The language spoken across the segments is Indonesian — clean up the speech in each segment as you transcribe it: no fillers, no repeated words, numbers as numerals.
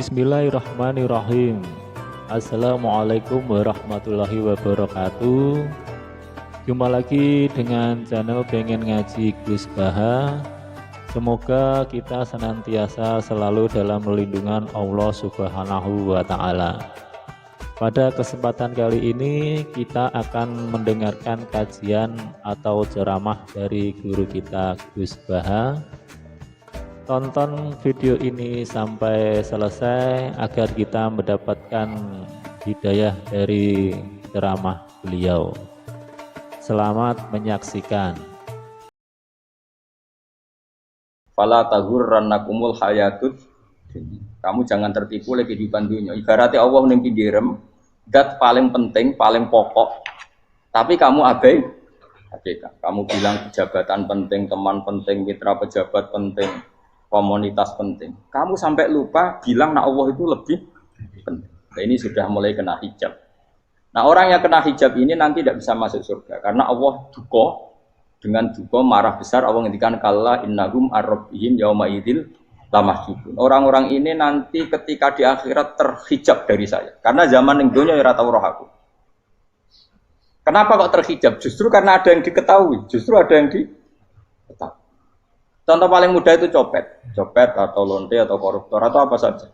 Bismillahirrahmanirrahim. Assalamualaikum warahmatullahi wabarakatuh. Jumpa lagi dengan channel Pengen Ngaji Gus Baha. Semoga kita senantiasa selalu dalam lindungan Allah Subhanahu wa Ta'ala. Pada kesempatan kali ini kita akan mendengarkan kajian atau ceramah dari guru kita Gus Baha. Tonton video ini sampai selesai agar kita mendapatkan hidayah dari ceramah beliau. Selamat menyaksikan. Fala taghurrannakumul hayatud. Kamu jangan tertipu oleh kehidupan dunia. Ibaratnya Allah ning pinggirem, zat paling penting, paling pokok. Tapi kamu abai. Kamu bilang jabatan penting, teman penting, mitra pejabat penting, komunitas penting. Kamu sampai lupa bilang nah Allah itu lebih penting. Nah, ini sudah mulai kena hijab. Nah, orang yang kena hijab ini nanti tidak bisa masuk surga karena Allah duka. Dengan duka marah besar Allah ngendikan kalla innahum ar-rabbihim yauma idzil lamahjubun. Orang-orang ini nanti ketika di akhirat terhijab dari saya. Karena zaman ning donya ora tau roh aku. Kenapa kok terhijab? Justru karena ada yang diketahui, justru ada yang diketahui. Contoh paling mudah itu copet atau lonte atau koruptor atau apa saja.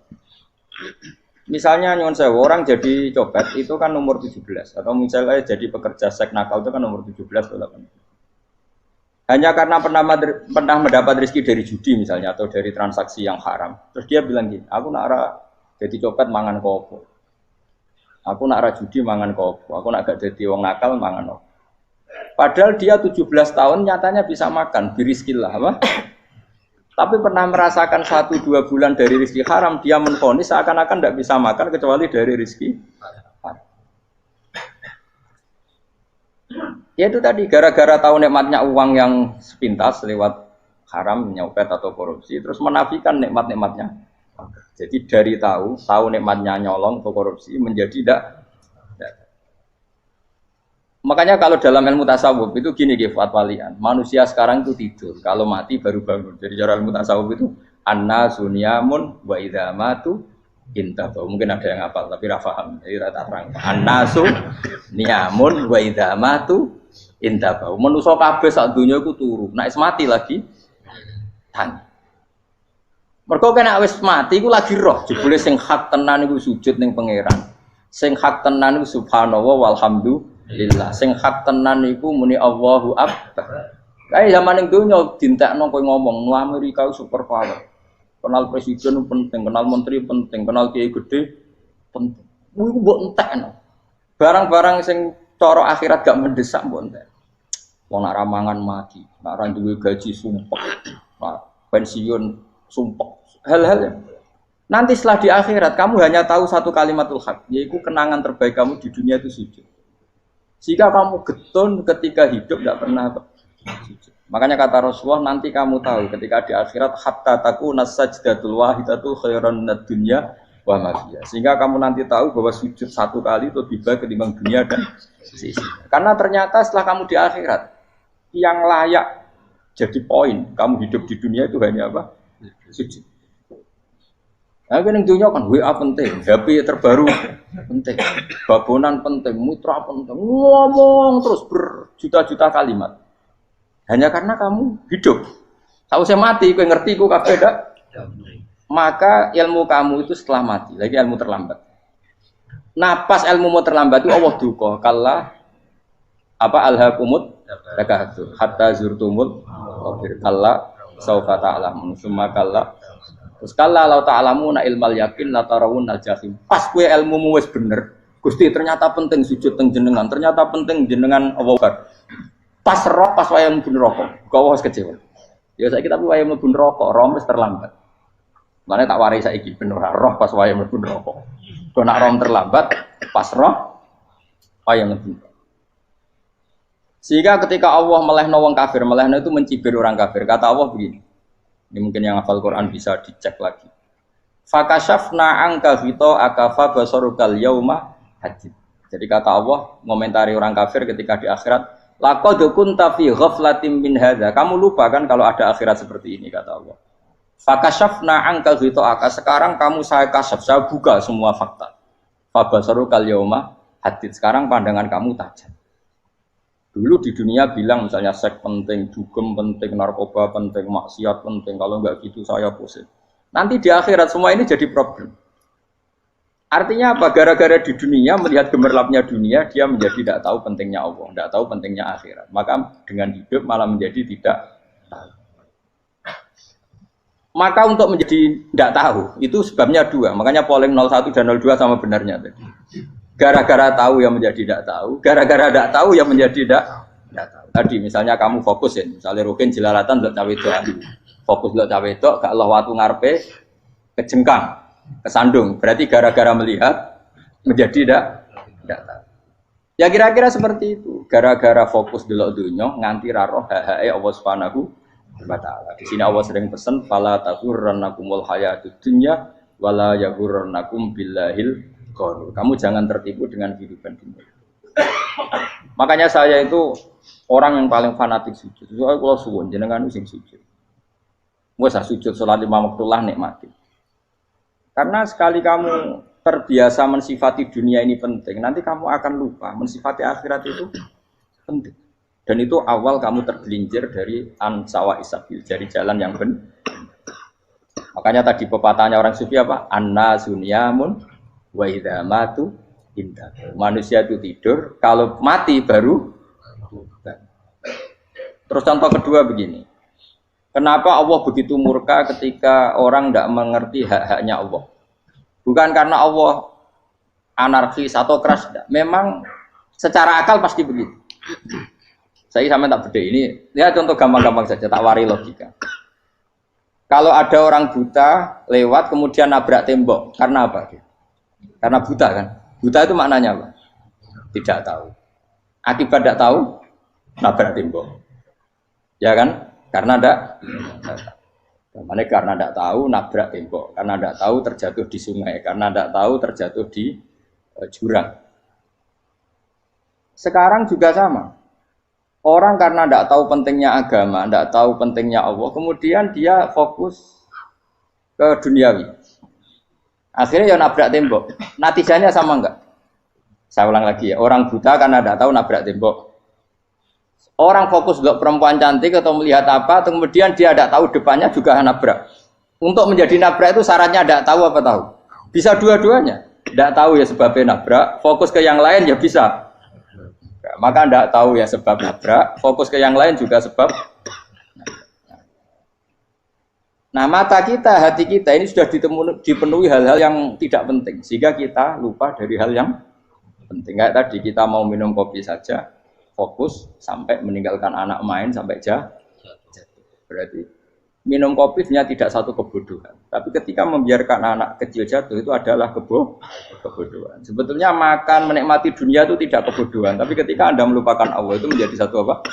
Misalnya nyuwun sewu orang jadi copet itu kan umur 17 atau misalnya jadi pekerja seks nakal itu kan umur 17 atau 18. Hanya karena pernah mendapat rezeki dari judi misalnya atau dari transaksi yang haram. Terus dia bilang gini, aku nak jadi copet mangan kopo. Aku nak judi mangan kopo. Aku nak gak jadi wong nakal mangan kopo. Padahal dia 17 tahun nyatanya bisa makan, birizkillah apa? Tapi pernah merasakan 1-2 bulan dari rezeki haram, dia menvonis seakan-akan tidak bisa makan kecuali dari rezeki haram. Ya itu tadi, gara-gara tahu nikmatnya uang yang sepintas lewat haram, nyopet atau korupsi, terus menafikan nikmat-nikmatnya. Jadi dari tahu nikmatnya nyolong atau korupsi menjadi tidak. Makanya kalau dalam ilmu tasawuf itu gini walian, manusia sekarang itu tidur, kalau mati baru bangun. Jadi cara ilmu tasawuf itu annasu niyamun wa idza matu intabahu. Mungkin ada yang hafal tapi ora paham. Jadi rata terang. Annasu niyamun wa idza matu intabahu. Manusa kabeh sak donya iku turu. Nek wis mati lagi tan. Mergo kena wis mati iku lagi roh. Jebule sing hak tenan iku sujud ning pangeran. Sing hak tenan iku subhanallah walhamdulillah. Sing hak tenan iku muni Allahu Akbar. Kae zaman ning donya dintekno kowe ngomong nu Amerika super power. Kenal presiden penting, kenal menteri penting, kenal kiai gede penting. Iku mbok entekno. Barang-barang sing cara akhirat gak mendesak mbok entek. Wong nak ramangan mati, nak ra duwe gaji sumpek. Nah, pensiun sumpek. Hal-hal yang nanti setelah di akhirat kamu hanya tahu satu kalimatul haq, yaitu kenangan terbaik kamu di dunia itu sujud. Jika kamu getun ketika hidup tidak pernah sujud. Makanya kata Rasulullah nanti kamu tahu ketika di akhirat hatta takuna sajdatul wahidatu khairan minad dunya wa ma fiha. Sehingga kamu nanti tahu bahwa sujud satu kali itu lebih baik ketimbang dunia dan sisi. Karena ternyata setelah kamu di akhirat yang layak jadi poin kamu hidup di dunia itu hanya apa? Sujud. Nah, kan yang dunia kan WA penting, HP terbaru penting, babonan penting, mitra penting, ngomong terus berjuta-juta kalimat. Hanya karena kamu hidup. Tahu saya mati, kau ngerti kau kabeh dak? Maka ilmu kamu itu setelah mati, lagi ilmu terlambat. Nah, pas ilmumu terlambat itu Allah duka, kalla apa alhaqumut takahatu hatta zurtumul qabir kalla saufa ta'lamun summa kalla. Terus kala lau ta'lamuna ilmal yakin la tarawunnal jahim. Pas kowe ilmumu wis bener, Gusti ternyata penting sujud teng jenengan, ternyata penting jenengan Allah. Pas roh pas wayah mlebu neraka, kok wis kecewa. Ya saiki tapi wayah mlebu neraka, roh wis terlambat. Mane tak warai saiki ben ora roh pas wayah mlebu neraka. Kok nak roh terlambat, pas roh wayah mlebu. Sehingga ketika Allah melehno wong kafir, melehno itu mencibir orang kafir. Kata Allah begini. Ini mungkin yang hafal Quran bisa dicek lagi. Fakashafna angka hito akafa basarukal yauma hadid. Jadi kata Allah ngomentari orang kafir ketika di akhirat, laqad kunta fi ghaflatin min hadza. Kamu lupa kan kalau ada akhirat seperti ini kata Allah. Fakashafna angkal ghita'aka, sekarang kamu saya kasaf, saya buka semua fakta. Fabasaru kal yauma hadid, sekarang pandangan kamu tajam. Dulu di dunia bilang misalnya seks penting, dugem penting, narkoba penting, maksiat penting, kalau enggak gitu saya pusing. Nanti di akhirat semua ini jadi problem. Artinya apa? Gara-gara di dunia melihat gemerlapnya dunia, dia menjadi tidak tahu pentingnya Allah, tidak tahu pentingnya akhirat. Maka dengan hidup malah menjadi tidak tahu. Maka untuk menjadi tidak tahu, itu sebabnya dua. Makanya polling 01 dan 02 sama benarnya tadi. Gara-gara tahu yang menjadi tidak tahu, gara-gara tidak tahu yang menjadi tidak tahu. Tadi misalnya kamu fokus ya, misalnya Rukin jelalatan untuk cawe itu, fokus untuk cawe itu, gak Allah waktu ngarepe kejengkang, kesandung. Berarti gara-gara melihat menjadi tidak tahu. Ya kira-kira seperti itu. Gara-gara fokus delok dunya nganti ra roh hae Allah Subhanahu wa taala. Di sini Allah sering pesan fala taghurrannakumul hayatud dunya wala yaghurrannakum billahil ghurur. Kamu jangan tertipu dengan kehidupan dunia. Makanya saya itu orang yang paling fanatik sujud. Soalnya kalau suwun jenengan sing sujud. Wes sujud salat lima waktu lah nikmati. Karena sekali kamu terbiasa mensifati dunia ini penting, nanti kamu akan lupa mensifati akhirat itu penting. Dan itu awal kamu tergelincir dari ansawa isabil, dari jalan yang benar. Makanya tadi pepatahnya orang sufi apa? Anna sunyamun wa idza matu indah. Manusia itu tidur, kalau mati baru. Terus contoh kedua begini. Kenapa Allah begitu murka ketika orang tidak mengerti hak-haknya Allah? Bukan karena Allah anarkis atau keras, tidak. Memang secara akal pasti begitu. Saya sama tak beda ini. Lihat contoh gampang-gampang saja, tak wari logika. Kalau ada orang buta lewat kemudian nabrak tembok, karena apa? Karena buta kan? Buta itu maknanya apa? Tidak tahu. Akibat tidak tahu, nabrak tembok. Ya kan? Karena tidak. Karena tidak tahu nabrak tembok, karena tidak tahu terjatuh di sungai, karena tidak tahu terjatuh di jurang. Sekarang juga sama. Orang karena tidak tahu pentingnya agama, tidak tahu pentingnya Allah, kemudian dia fokus ke duniawi. Akhirnya ya nabrak tembok. Natijanya sama enggak? Saya ulang lagi ya. Orang buta karena tidak tahu nabrak tembok. Orang fokus untuk perempuan cantik atau melihat apa, atau kemudian dia tidak tahu depannya juga nabrak. Untuk menjadi nabrak itu syaratnya tidak tahu apa tahu? Bisa dua-duanya. Tidak tahu ya sebabnya nabrak, fokus ke yang lain ya bisa. Maka tidak tahu ya sebab nabrak, fokus ke yang lain juga sebab. Nah mata kita, hati kita ini sudah dipenuhi hal-hal yang tidak penting, sehingga kita lupa dari hal yang penting. Kayak tadi kita mau minum kopi saja, fokus sampai meninggalkan anak main sampai jatuh. Berarti minum kopi sebenarnya tidak satu kebodohan, tapi ketika membiarkan anak kecil jatuh itu adalah kebodohan. Sebetulnya makan menikmati dunia itu tidak kebodohan, tapi ketika Anda melupakan Allah itu menjadi satu apa?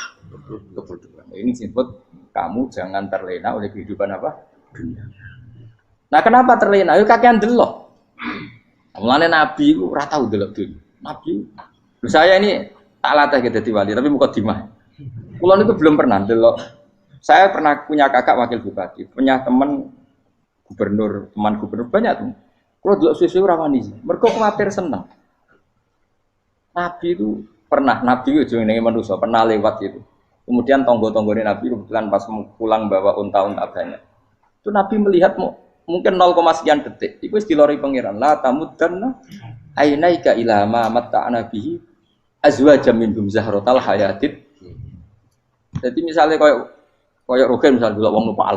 Kebodohan. Ini disebut kamu jangan terlena oleh kehidupan apa? Dunia. Nah kenapa terlena? Itu kakean delok. Mulane Nabi itu ora tau delok dunia. Nabi, saya ini tak latih jadi wali, tapi mukadimah. Kulon itu belum pernah delok. Saya pernah punya kakak wakil bupati, punya teman gubernur banyak tuh. Kalau dulu susu rawani, mereka khawatir senang. Nabi itu pernah, Nabi itu yang manusia pernah lewat itu. Kemudian tonggo-tonggonya Nabi kebetulan pas pulang bawa unta-unta banyak. Itu Nabi melihat mungkin 0, sekian detik. Itu dilori pangeran. La tamuddanna ainaika ila ma matta'na bihi azwajam minhum zahratal hayatid. Jadi misalnya kayak Rogen misalnya dulu wong numpak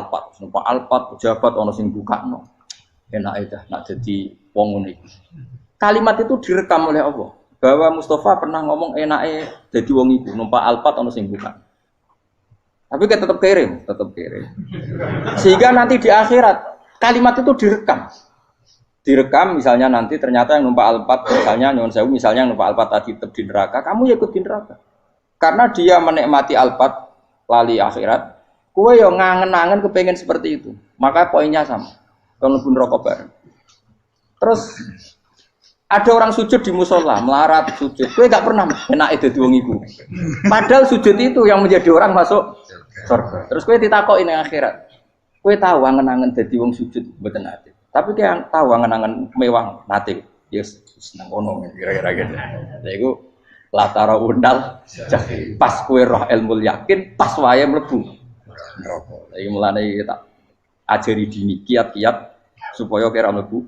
Alphard pejabat ono sing bukakno. Enak aja nak jadi wong ngene iki. Kalimat itu direkam oleh Allah bahwa Mustafa pernah ngomong enake jadi wong iku numpak Alphard ono sing buka. Tapi kan tetap kirim. Sehingga nanti di akhirat kalimat itu direkam. Direkam misalnya nanti ternyata yang numpak Alphard misalnya nyuwun sewu misalnya yang numpak Alphard tadi tetap di neraka, kamu ya ikut di neraka. Karena dia menikmati Alphard lali akhirat. Kowe yo ngangen-angen kepengen seperti itu. Maka poinnya sama. Kalau pun rokok bareng. Terus ada orang sujud di musola, melarat sujud. Kowe gak pernah enake dadi wong iku. Padahal sujud itu yang menjadi orang masuk surga. Terus kowe ditakoki ning akhirat. Kowe tahu angen-angen dadi wong sujud mboten nate. Tapi kowe tahu angen-angen mewah nate. Ya seneng ngono kira-kira gitu. Lha iku latara undal pas kowe roh ilmu yakin pas wae mlebu neraka. Iki mulane tak ajari dini kiat-kiat supaya kira mlebu.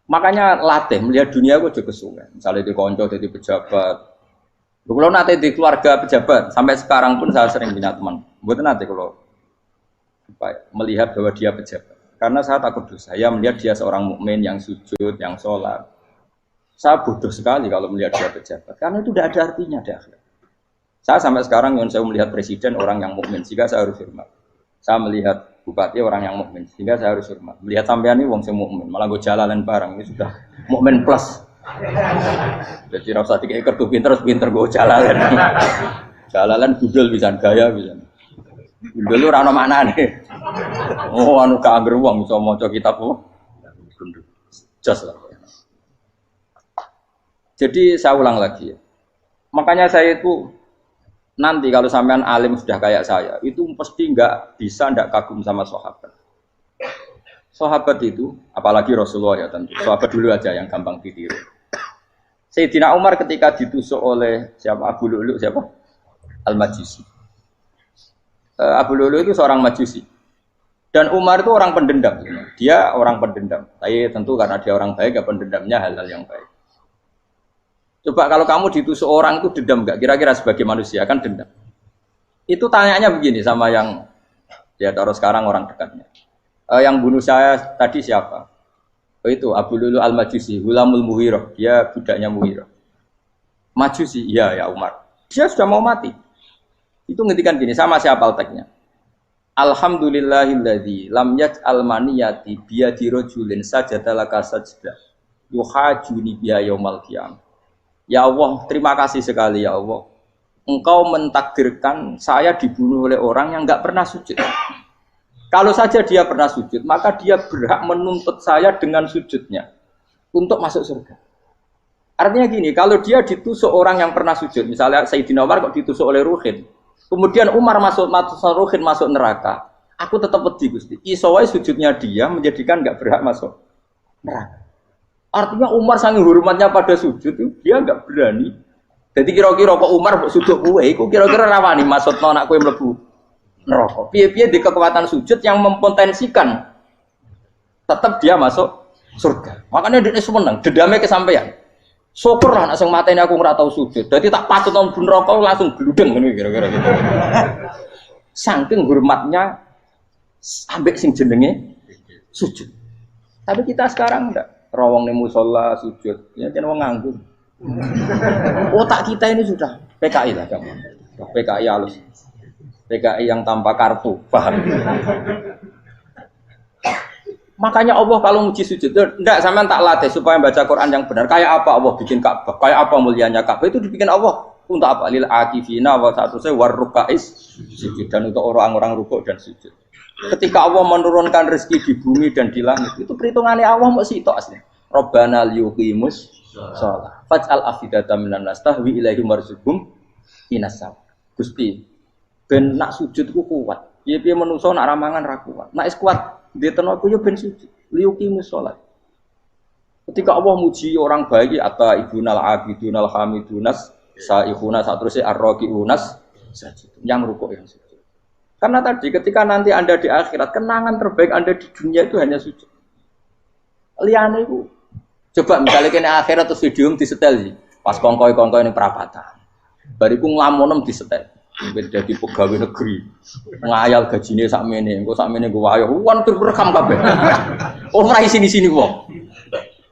Makanya latih melihat dunia kok juga kesuwen. Misalnya di konco jadi pejabat. Kalau nanti di keluarga pejabat sampai sekarang pun saya sering punya teman. Buat nanti kalau melihat bahwa dia pejabat. Karena saya takut dosa. Saya melihat dia seorang mukmin yang sujud, yang sholat. Saya bodoh sekali kalau melihat dia pejabat. Karena itu tidak ada artinya di akhirat. Saya sampai sekarang yang saya melihat presiden orang yang mukmin, sehingga saya harus hormat. Saya melihat bupati orang yang mukmin, sehingga saya harus hormat. Melihat sampean ini wong sing mukmin, malah gue jalalan barang ini sudah mukmin plus. Jadi rasa tiga kartu pinter gue jalalan. Jalalan gudel bisa gaya bisa. Gudel lu rano mana nih? Oh anu keangger wong bisa maca kitab kok. Jos lah. Jadi saya ulang lagi ya. Makanya saya itu nanti kalau sampean alim sudah kayak saya, itu pasti nggak kagum sama sahabat. Sahabat itu, apalagi Rasulullah ya tentu. Sahabat dulu aja yang gampang ditiru. Sayyidina Umar ketika ditusuk oleh siapa Abu Lu'lu siapa? Al-Majusi. Abu Lu'lu itu seorang Majusi. Dan Umar itu orang pendendam. Dia orang pendendam. Tapi tentu karena dia orang baik, ya pendendamnya hal-hal yang baik. Coba kalau kamu ditusuk orang itu dendam enggak? Kira-kira sebagai manusia kan dendam. Itu tanyanya begini sama yang ya taruh sekarang orang dekatnya. Yang bunuh saya tadi siapa? Oh itu Abu Lulu Al-Majusi, Hulamul Muhirah. Dia budaknya Muhirah. Majusi, iya ya Umar. Dia sudah mau mati. Itu ngendikan gini, sama siapa alteknya? Alhamdulillahilladzi lam yaj'al maniyati biyadi rajulin sajadalaka sajdah. Yuhajuni biya yaumal qiyamah. Ya Allah, terima kasih sekali ya Allah. Engkau mentakdirkan saya dibunuh oleh orang yang enggak pernah sujud. Kalau saja dia pernah sujud, maka dia berhak menuntut saya dengan sujudnya untuk masuk surga. Artinya gini, kalau dia ditusuk orang yang pernah sujud, misalnya Sayyidina Umar kok ditusuk oleh Ruhin, kemudian Umar Ruhin masuk neraka, aku tetap wedi Gusti. Isowai sujudnya dia menjadikan enggak berhak masuk neraka. Artinya Umar sangat hormatnya pada sujud itu dia enggak berani. Jadi kira-kira kok Umar sujud kowe iku kira-kira rawani maksudno anak kowe mlebu neraka. Piye-piye di kekuatan sujud yang mempotensikan tetap dia masuk surga. Makanya dia seneng, dendamnya kesampaian. Syukur lah nek sing mateni aku ora tau sujud. Dadi tak patut nang neraka langsung gludeng ngene kira-kira gitu. Saking hormatnya ambek sing jenenge sujud. Tapi kita sekarang enggak. Rawang ning musala sujud, ya jeneng wong nganggur. Otak kita ini sudah PKI lah kamu. PKI halus. PKI yang tanpa kartu, paham? Makanya Allah kalau muji sujud, enggak sampean tak latih supaya baca Quran yang benar. Kayak apa Allah bikin Ka'bah? Kayak apa mulianya Ka'bah? Itu dibikin Allah untuk apa? Lil akifina wa satusai warrukais sujud, dan untuk orang-orang rukuk dan sujud. Ketika Allah menurunkan rezeki di bumi dan di langit, itu perhitungannya Allah mau sitok asli. Rabbana liyuqimus shalah. Faj'al afidatan minan nas tahwi ilaihim warzuqhum inasam. Gusti, ben nak sujud ku kuat. Piye-piye menungso nak ramangan ra kuat. Nak is kuat, diteno aku yo ben sujud. Liyuqimus shalah. Ketika Allah muji orang baik, atta ibunal abidunal hamidunas saihuna satruse arraqiunas sajid. Yang rukuk yang sujud. Karena tadi ketika nanti Anda di akhirat, kenangan terbaik Anda di dunia itu hanya sujud. Liane itu, coba misalnya kena akhirat terus video disetel sih, pas kongkoi ini perapatan, bariku ngelamonem disetel, beda di pegawai negeri, ngayal gajinya sakmene, gue wayo, wan terberekam kabeh, oh rai sini wong,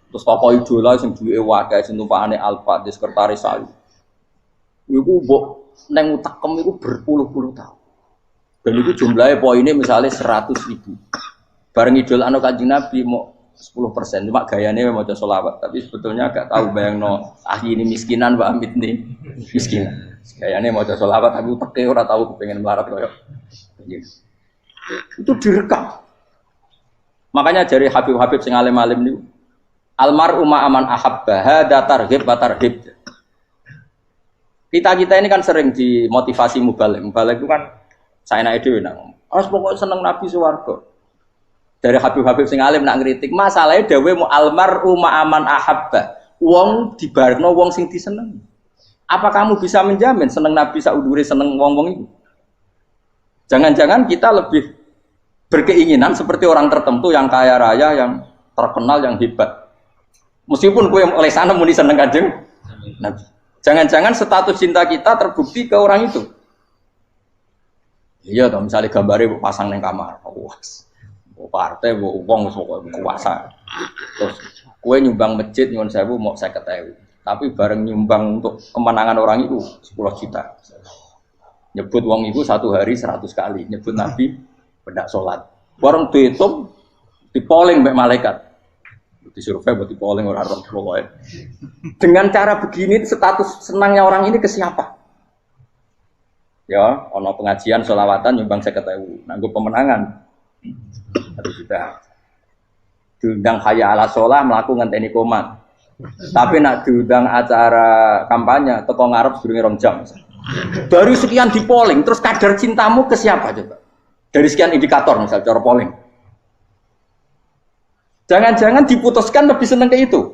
terus tokoh idola sing duwe wadah, sing tumpakane Alfa, di sekretaris saya, iku mbok neng utakem iku berpuluh-puluh tahun. Dan itu jumlahnya poinnya misalnya 100.000. Bareng idol anu Kanjeng Nabi mau 10%, cuma gayanya mau coba sholawat. Tapi sebetulnya agak tahu bayangno ini miskinan Mbak Amit nih miskinan. Gayanya mau coba sholawat, aku teke ora tahu kepengen melarat koyo. Itu direkam. Makanya dari Habib sing alim-alim niku almar'u ma'aman ahabba hada targhib wa tarhib. Kita ini kan sering dimotivasi mubaligh. Mubaligh itu kan Saya naik dhewe nang. Harus pokoknya seneng Nabi swarga. Dari Habib-habib sing alim nak ngritik, masalahnya dawe mu almaru ma'aman ahabba. Wong dibarno wong sing diseneng. Apa kamu bisa menjamin seneng Nabi saudure seneng wong-wong itu? Jangan-jangan kita lebih berkeinginan seperti orang tertentu yang kaya raya, yang terkenal, yang hebat. Meskipun kue oleh sana muni seneng Kanjeng Nabi. Jangan-jangan status cinta kita terbukti ke orang itu. Iya toh, misalnya gambarnya pasang neng kamar, wah, partai, wong kuasa. Terus kue nyumbang masjid nyuwun sewu mau 50.000. Tapi bareng nyumbang untuk kemenangan orang itu 10 juta. Nyebut wong itu satu hari 100 kali, nyebut Nabi pendak sholat. Bareng dihitung, dipoling mbek malaikat. Disurvei buat dipoling orang pokoknya. Dengan cara begini status senangnya orang ini ke siapa? Ya, ono pengajian sholawatan nyumbang 50.000, nanggo pemenangan. Habis kita diundang hayya ala sholah melakukan ngenteni komat. Tapi nak diundang acara kampanye teko ngarep sedurunge 2 jam. Dari sekian di polling, terus kadar cintamu ke siapa coba? Dari sekian indikator misal cara polling. Jangan-jangan diputuskan lebih seneng ke itu.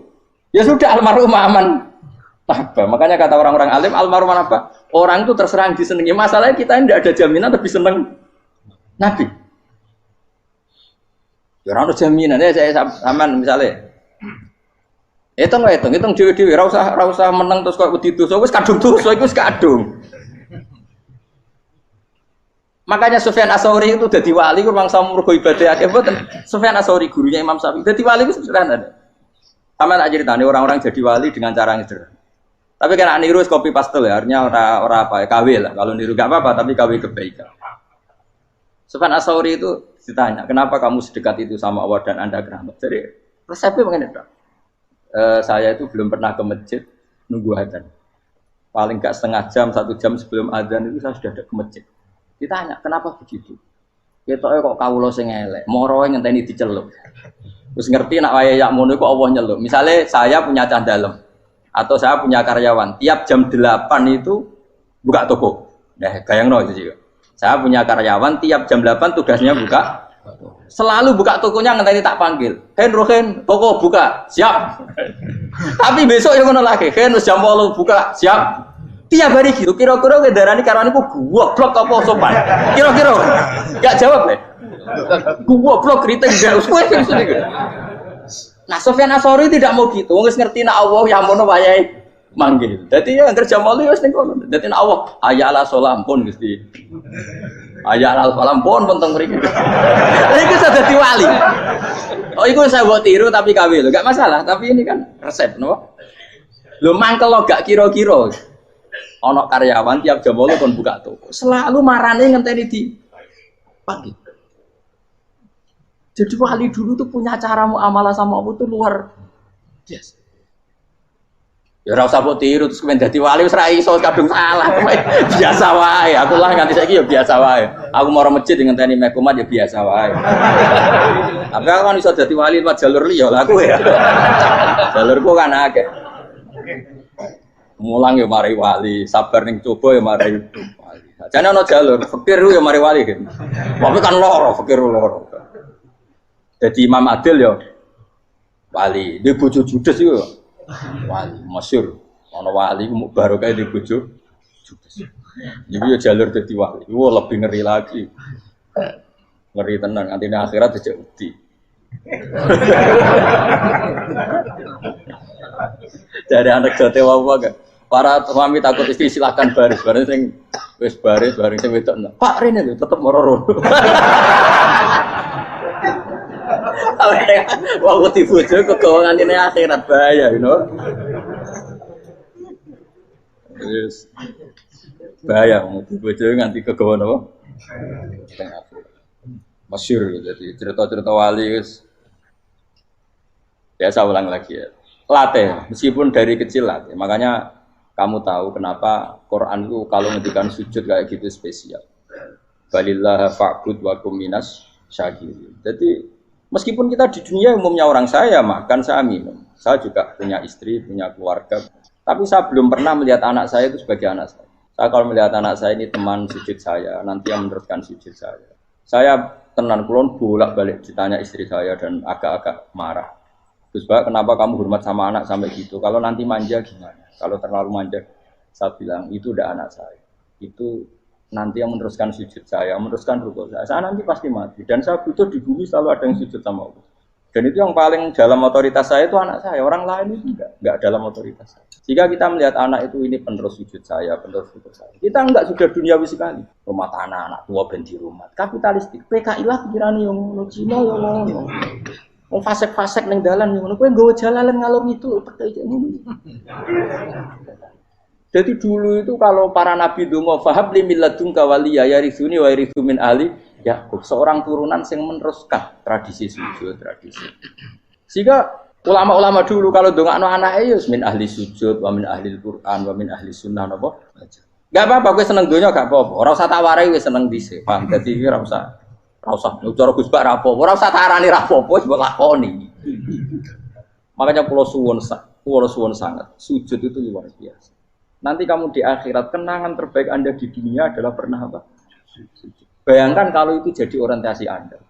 Ya sudah almarhum aman. Apa? Makanya kata orang-orang alim almarhum apa? Orang itu terserang disenangi. Masalahnya kita tidak ada jaminan lebih seneng Nabi. Ya orang ada jaminan ya saya aman misalnya. Hitung dewi-dewi. Rasa menang terus kok begitu. So wis kadung dosa iku wis kadung. Makanya Sufyan Ats-Tsauri itu dadi wali ku mangsa mergo ibadah akeh mboten. Sufyan Ats-Tsauri gurunya Imam Syafi'i. Dadi wali ku sederhana. Sama tak ceritane orang-orang jadi wali dengan cara yang sederhana. Tapi karena niru copy paste ya, artinya orang apa ya, KW lah. Kalau niru gak apa-apa, tapi KW kebaikan. Sufyan Ats-Tsauri itu ditanya, kenapa kamu sedekat itu sama Allah dan Anda keramat? Jadi resepnya mengenai itu. Saya itu belum pernah ke masjid nunggu adzan. Paling gak setengah jam, 1 jam sebelum adzan itu saya sudah ada ke masjid. Ditanya, kenapa begitu? Ketoknya kok kawula sing elek, moro ngenteni diceluk. Terus ngerti nak waya yak mono iku Allah nyeluk. Misalnya saya punya cah dalem atau saya punya karyawan, tiap jam 8 itu buka toko. Nah, bayangno itu juga. Saya punya karyawan tiap jam 8 tugasnya buka. Selalu buka tokonya ngenteni tak panggil. Rohen, toko buka, siap. Tapi besok yang ngono lagi, wis jam 8 buka, siap. Tiap hari gitu, kira-kira kendaraan karyawan itu gua blok apa sopan? Kira-kira gak jawab deh. Gua blok kritik gak usah. Nah, Sufyan Ats-Tsauri tidak mau gitu. Wong wis ngerti nek Allah ya mono wayahe manggil. Dadi ya kerja malu wis ning kono. Dadi nek Allah hayya ala sholah pun Gusti. Hayya ala falah pun teng mriki. Iku sudah dadi wali. Oh, iku saya buat tiru tapi KW lho, gak masalah. Tapi ini kan resep, no? Lho mangkel lo gak kira-kira. Ono karyawan tiap jam 8 kon buka toko. Selalu marane ngenteni di pagi. Jadi wali dulu tuh punya cara muamalah sama Allah tuh luar biasa. Ya ora usah mbok tiru terus kemen dadi wali wis ra iso kadung salah. Biasa wae. Aku lah nganti saiki ya biasa wae. Aku mau masjid ngenteni mek kumat ya biasa wae. Tapi aku kan iso dadi wali lewat jalur liya lah aku ya. Jalurku kan akeh. Mulang ya mari wali, sabar ning coba ya mari wali. Jane ana jalur fikir ya mari wali kan. Tapi kan loro, fikir loro. Jadi Imam Adil ya wali, dia bojo judes itu wali, masyhur. Ana wali baru kayak di bojo judes. Jadi ya jalur jadi wali. Wah lebih ngeri lagi. Ngeri tenan, nanti akhirat dijak wedi. Dari anak jote apa gak? Para suami takut istri silakan baris sing wis baris sing wedok. Pak Rene lho tetep moro-moro. Waktu dibojo kegawangan ini akhirat bahaya, you know. Yes. Bahaya mau dibojo nganti kegawan apa? Masyhur jadi cerita-cerita wali guys. Biasa ulang lagi ya. Latih, meskipun dari kecil latih. Makanya kamu tahu kenapa Quran itu kalau ngendikan sujud kayak gitu spesial. Balillah fa'bud wa kum minas syakirin. Jadi meskipun kita di dunia umumnya orang saya makan, saya minum. Saya juga punya istri, punya keluarga. Tapi saya belum pernah melihat anak saya itu sebagai anak saya. Saya kalau melihat anak saya ini teman sujud saya, nanti yang meneruskan sujud saya. Saya tenan kulon bolak-balik ditanya istri saya dan agak-agak marah. Terus Pak, kenapa kamu hormat sama anak sampai gitu? Kalau nanti manja gimana? Kalau terlalu manja, saya bilang itu udah anak saya. Itu nanti yang meneruskan sujud saya, meneruskan rukuk saya. Saya nanti pasti mati. Dan saya butuh di bumi selalu ada yang sujud sama Allah. Dan itu yang paling dalam otoritas saya itu anak saya. Orang lain itu enggak dalam otoritas saya. Jika kita melihat anak itu ini penerus sujud saya, penerus rukuk saya. Kita enggak sudah duniawi sekali. Rumah tanah, anak tua ben di rumah. Kapitalistik. PKI lah pikirannya yang ngono, Cina yang ngono. Wong fasek-fasek ning dalan ngono. Kowe nggawa jalalan ngalor itu percaya ngono. Jadi dulu itu kalau para nabi donga fahab li milladunka waliya yarithuni wa yarithu min ahli Yakub, seorang turunan yang meneruskan tradisi sujud, tradisi. Sehingga ulama-ulama dulu kalau dongakno anake ya min ahli sujud, wa min ahli Quran, wa min ahli sunnah napa. Enggak apa-apa kowe seneng donya gak apa-apa. Ora usah tak warai wis seneng dhisik. Paham? Dadi ora usah cara Gus Bak ra apa. Ora usah tak arani ra apa, wis mbok lakoni. Makanya kula suwun sangat. Sujud itu luar biasa. Nanti kamu di akhirat kenangan terbaik Anda di dunia adalah pernah apa? Sujud. Bayangkan kalau itu jadi orientasi Anda.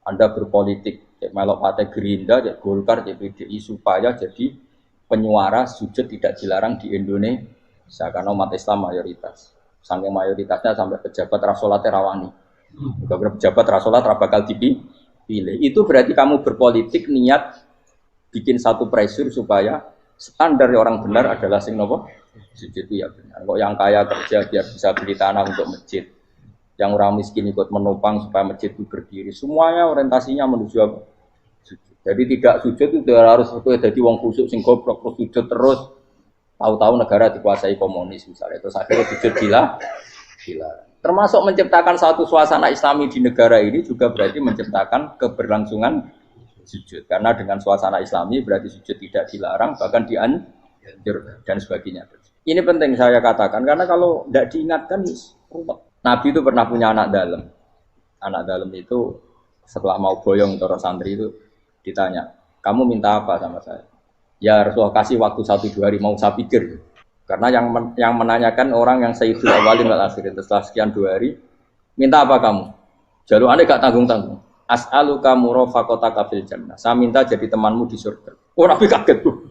Anda berpolitik, cek melok partai Gerindra, cek Golkar, cek PDI supaya jadi penyuara sujud tidak dilarang di Indonesia karena umat Islam mayoritas. Saking mayoritasnya sampai pejabat rasolat rawani. Juga pejabat rasolat bakal dipilih. Itu berarti kamu berpolitik niat bikin satu pressure supaya standar orang benar adalah sing nopo sujud itu ya benar. Kok yang kaya kerja biar bisa beli tanah untuk masjid. Yang orang miskin ikut menopang supaya masjid itu berdiri. Semuanya orientasinya menuju apa? Sujud. Jadi tidak sujud itu harus jadi wong khusyuk sing goblok terus sujud terus. Tahu-tahu negara dikuasai komunis misalnya. Terus akhirnya sujud gila. Termasuk menciptakan satu suasana Islami di negara ini juga berarti menciptakan keberlangsungan sujud. Karena dengan suasana Islami berarti sujud tidak dilarang bahkan dianjur dan sebagainya. Ini penting saya katakan karena kalau tidak diingatkan ruwet. Nabi itu pernah punya anak dalam. Anak dalam itu setelah mau boyong terus santri itu ditanya, kamu minta apa sama saya? Ya Rasulullah kasih waktu 1-2 hari mau saya pikir. Karena yang menanyakan orang yang sayyidul awalin wal akhirin setelah sekian 2 hari, minta apa kamu? Jalur Anda gak tanggung-tanggung. As'aluka murafaqataka fil jannah. Saya minta jadi temanmu di surga. Oh Nabi kaget tuh.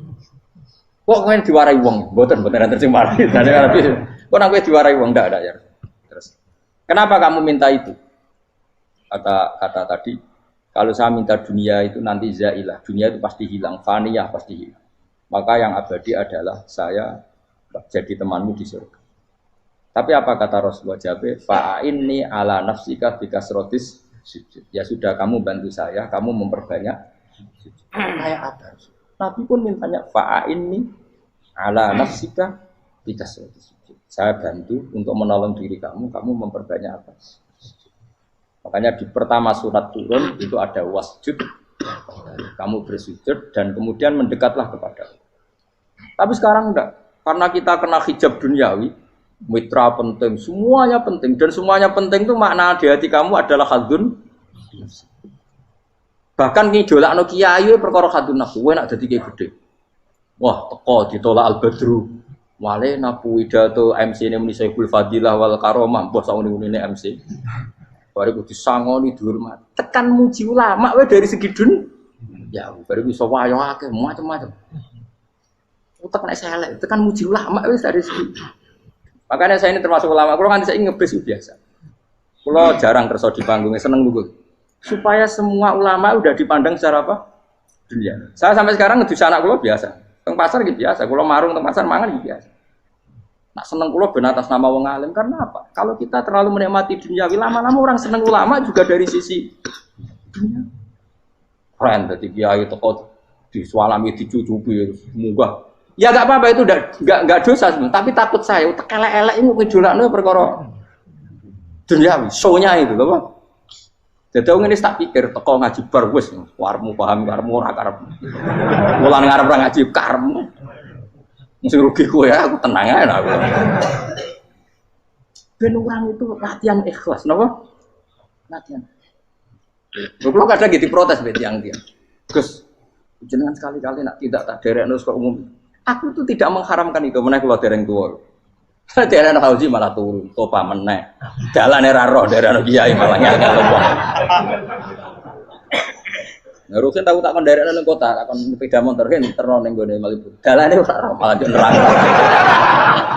Kok kalian diwarai wong? Mboten nanti sing marahi. Kok nang kowe diwarai wong ndak ada ya. Terus kenapa kamu minta itu? Kata tadi, kalau saya minta dunia itu nanti zailah, dunia itu pasti hilang, faniyah pasti hilang. Maka yang abadi adalah saya jadi temanmu di surga. Tapi apa kata Rasulullah Jabe? Fa'inni ala nafsika bikasrotis sujud. Ya sudah kamu bantu saya, kamu memperbanyak sujud. Kayak apa? Nabi pun mintanya fa'inni ala nafsika bikasrotis. Saya bantu untuk menolong diri kamu memperbanyak apa? Makanya di pertama surat turun itu ada wasjud, kamu bersujud dan kemudian mendekatlah kepada Allah. Tapi sekarang enggak, karena kita kena hijab duniawi, mitra penting, semuanya penting dan semuanya penting itu makna di hati kamu adalah hadun. Bahkan ngidolakno kiai perkara hadun nafsu, kowe nak dadi kiai gede. Wah, teko ditolak al-badru. Wale napu pidato MC ini muni Syekhul Fadilah wal Karomah, mbah sauni-unine MC. Baru disangoni dihormat. Tekan muji ulama wae dari segi ya baru bisa wayo akeh macam-macam. Utek nek elek, tekan muji ulama wis dari segi. Makanya saya ini termasuk ulama, kalau kan saya ngebis biasa. Kalau jarang kerso di panggungnya seneng nunggu. Supaya semua ulama udah dipandang secara apa? Dunia. Saya sampai sekarang ngedus anak kula biasa. Teng pasar gitu biasa, kalau marung teng pasar mangan gitu biasa. Nak seneng kulo ben atas nama wong alim karena apa? Kalau kita terlalu menikmati dunia, lama-lama orang seneng ulama juga dari sisi dunia. Keren tadi kiai teko disualami dicucupi munggah. Ya enggak apa-apa itu enggak dosa sebenarnya, tapi takut saya utek elek-elek ini ngejolakno perkara duniawi, show-nya itu lho, Pak. Jadi aku ini tak pikir teko ngaji bar wis warmu paham karmu ora karep. Mulan ngarep ora ngaji karmu. Mesti rugi kowe ya, aku tenang ae aku. Ben orang itu latihan ikhlas, napa? Latihan. Kalau kadang gitu protes be tiang-tiang. Gus, jenengan sekali-kali nak tidak tak derekno kok umum. Aku tuh tidak mengharamkan itu, menawa kula dereng tuwa. Daerah Hausi malah turun, topa meneh. Dalane ra roh daerah kiai malah ngel-ngel wong. Nah, Rukin tahu tak kon daerah nang kota, tak kon sepeda motor kan terno ning gone Malibu. Dalane ora roh malah yo neraka.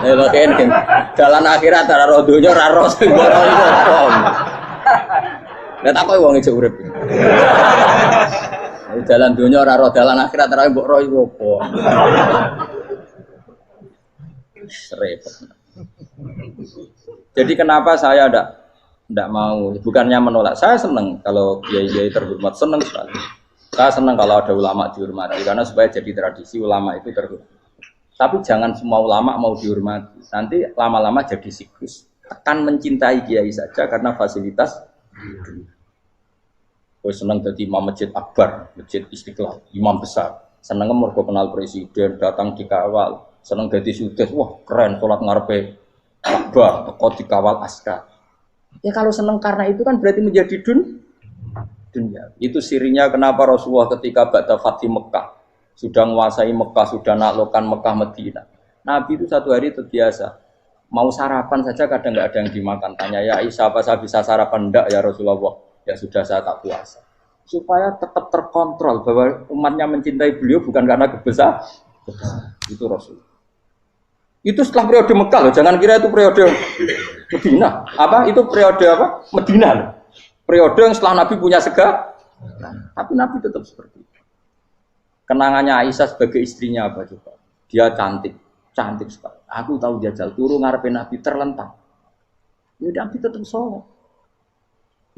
Lha kan dalan akhirat ora roh donya ora roh sing ora iku apa. Lah tak koyo wong ijo urip. Dalan donya ora roh dalan akhirat ora mbok roh iku apa. Repot. Jadi kenapa saya tidak mau, bukannya menolak, saya senang kalau kiai-kiai terhormat, senang sekali. Saya senang kalau ada ulama dihormati, karena supaya jadi tradisi ulama itu terhormat. Tapi jangan semua ulama mau dihormati, nanti lama-lama jadi siklus. Akan mencintai kiai saja karena fasilitas. Saya senang jadi imam masjid akbar, masjid Istiqlal, imam besar. Senang mergo kenal presiden, datang dikawal. Senang jadi sudes, wah keren, sholat ngarepe Ka'bah, teko dikawal askar. Ya kalau senang karena itu kan berarti menjadi dunia. Itu sirinya kenapa Rasulullah ketika ba'da Fathi Mekah sudah menguasai Mekah, sudah naklukkan Mekah Madinah. Nabi itu satu hari terbiasa mau sarapan saja kadang nggak ada yang dimakan. Tanya ya Aisyah apa saya bisa sarapan? Enggak ya Rasulullah. Ya sudah saya tak puasa. Supaya tetap terkontrol bahwa umatnya mencintai beliau bukan karena kebesaran. Itu Rasul. Itu setelah periode Mekah loh, jangan kira itu periode Medina. Apa? Itu periode apa? Medina loh. Periode yang setelah Nabi punya segala. Tapi Nabi tetap seperti itu. Kenangannya Aisyah sebagai istrinya apa coba? Dia cantik sekali. Aku tahu jajal turun ngarepin Nabi terlentang. Ya Nabi tetap sholat.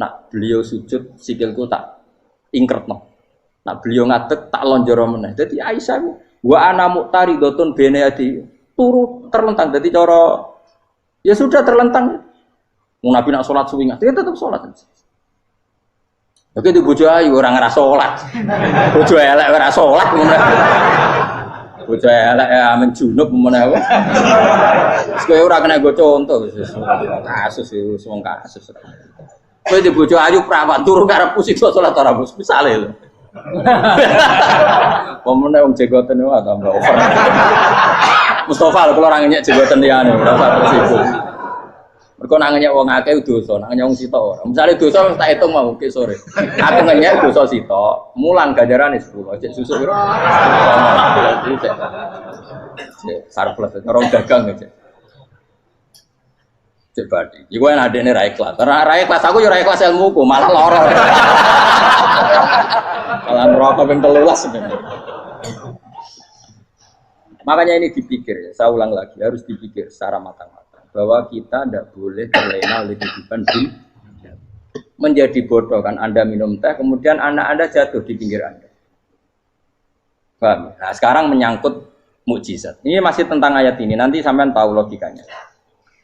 Nah, beliau sujud sikilku tak ingkretno. Nah, beliau ngadeg tak lonjoro meneh. Jadi Aisyah wa ana muqtaridotun bene adi turu terlentang. Jadi cara ya sudah terlentang. Mau Nabi nak sholat suwi dia tetap sholat. Oke di bojo ayu orang ngerasa sholat. Bojo elek ora sholat ngono. Bojo elek amen junub ngono. Wis kowe ora kena go contoh kasus itu wong kasus. Kowe di bojo ayu prawan turu karepku sik sholat ora bos misale lho. Pemene wong jegoten wae tambah over. Mustafa lho kalau orang nyek jegoten liyane ora usah tersinggung. Mergo nang nyek wong akeh dosa, nang nyek wong sitok ora. Misale dosa tak hitung mau ke sore. Aku nyek dosa sitok, mulang ganjarane 10. Cek susuk piro? Cek sarples orang dagang cek. Cek badi. Iku enak adene ra ikhlas. Ra ikhlas aku yo ra ikhlas ilmuku, malah lara. Malah neraka ping 13 sebenarnya. Makanya ini dipikir ya, saya ulang lagi, harus dipikir secara matang-matang bahwa kita tidak boleh terlena oleh kehidupan dunia. Menjadi bodoh kan Anda minum teh, kemudian anak Anda jatuh di pinggir Anda. Paham? Nah, sekarang menyangkut mukjizat. Ini masih tentang ayat ini, nanti sampean tahu logikanya.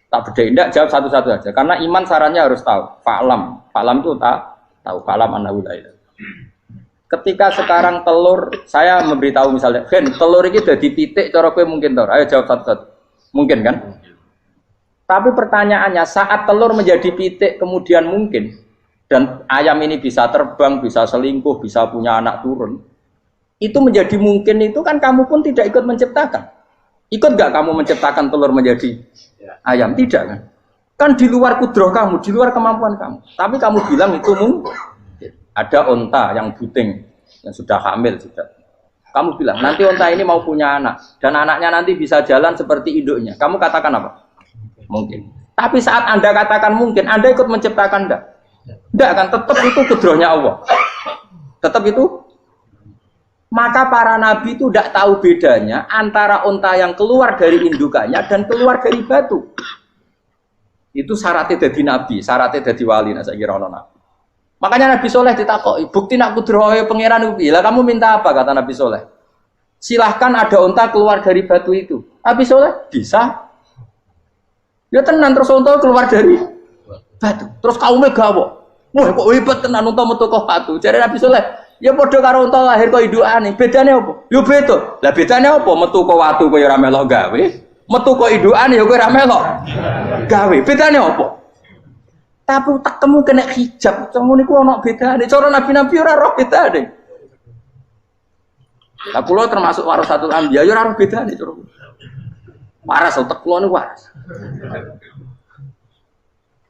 Tak bedain, tidak jawab satu-satu aja. Karena iman sarannya harus tahu. Fa'lam itu tak tahu. Fa'lam annahu la ilaha. Ketika sekarang telur, saya memberitahu misalnya, Gen, telur ini udah dipitik, cara kowe mungkin tau. Ayo jawab satu-satu. Mungkin kan? Tapi pertanyaannya, saat telur menjadi pitik kemudian mungkin, dan ayam ini bisa terbang, bisa selingkuh, bisa punya anak turun, itu menjadi mungkin itu kan kamu pun tidak ikut menciptakan. Ikut gak kamu menciptakan telur menjadi ayam? Tidak kan? Kan di luar kudroh kamu, di luar kemampuan kamu. Tapi kamu bilang itu mungkin. Ada onta yang buting, yang sudah hamil sudah. Kamu bilang nanti onta ini mau punya anak dan anaknya nanti bisa jalan seperti induknya. Kamu katakan apa? Mungkin. Tapi saat Anda katakan mungkin, Anda ikut menciptakan enggak? Enggak kan? Tetap itu kudrohnya Allah. Tetap itu. Maka para nabi itu tidak tahu bedanya antara onta yang keluar dari indukannya dan keluar dari batu. Itu syaratnya jadi nabi, syaratnya jadi wali. Nah, saya kira ono nabi. Makanya Nabi Soleh ditakoki, bukti nak kudrohe pangeran ubi. Lah kamu minta apa kata Nabi Soleh? Silahkan ada unta keluar dari batu itu. Nabi Soleh bisa. Ya tenan terus unta keluar dari batu. Terus kaumnya gawo. Wah kok hebat tenan unta metu kok batu. Jare Nabi Soleh, ya padha karo unta lahir kok indukane. Bedane apa? Ya beda. Lah bedane apa? Metu kok watu kowe ora melok gawe. Metu kok indukane ya kowe ora melok gawe. Bedane apa? Tapi tak temu kena hijab, kamu niku ono bedane. Cara nabi-nabi ora roh bedane. Lah kula termasuk warasatul anbiya ya ora roh bedane cara. Waras utek kula niku waras.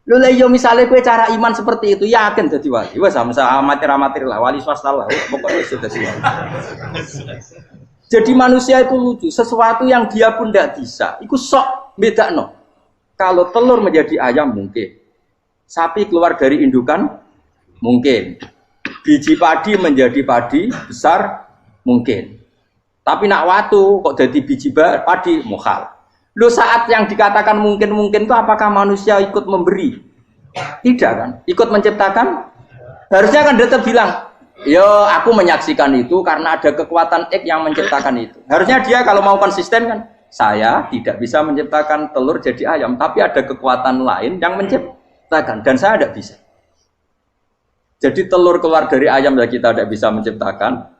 Lho lah yo misale kowe cara iman seperti itu yakin dadi wali. Wes sama amatir-amatir lah wali swasta lah. Pokoknya sudah dadi wali. Jadi manusia itu lucu, sesuatu yang dia pun tidak bisa. Iku sok bedakno. Kalau telur menjadi ayam mungkin. Sapi keluar dari indukan mungkin. Biji padi menjadi padi besar mungkin. Tapi nak watu kok jadi biji padi mukhal. Lu saat yang dikatakan mungkin-mungkin itu apakah manusia ikut memberi? Tidak kan? Ikut menciptakan? Harusnya kan tetap bilang, yo aku menyaksikan itu karena ada kekuatan X yang menciptakan itu. Harusnya dia kalau mau konsisten kan, saya tidak bisa menciptakan telur jadi ayam, tapi ada kekuatan lain yang menciptakan dan saya tidak bisa. Jadi telur keluar dari ayam ya kita tidak bisa menciptakan.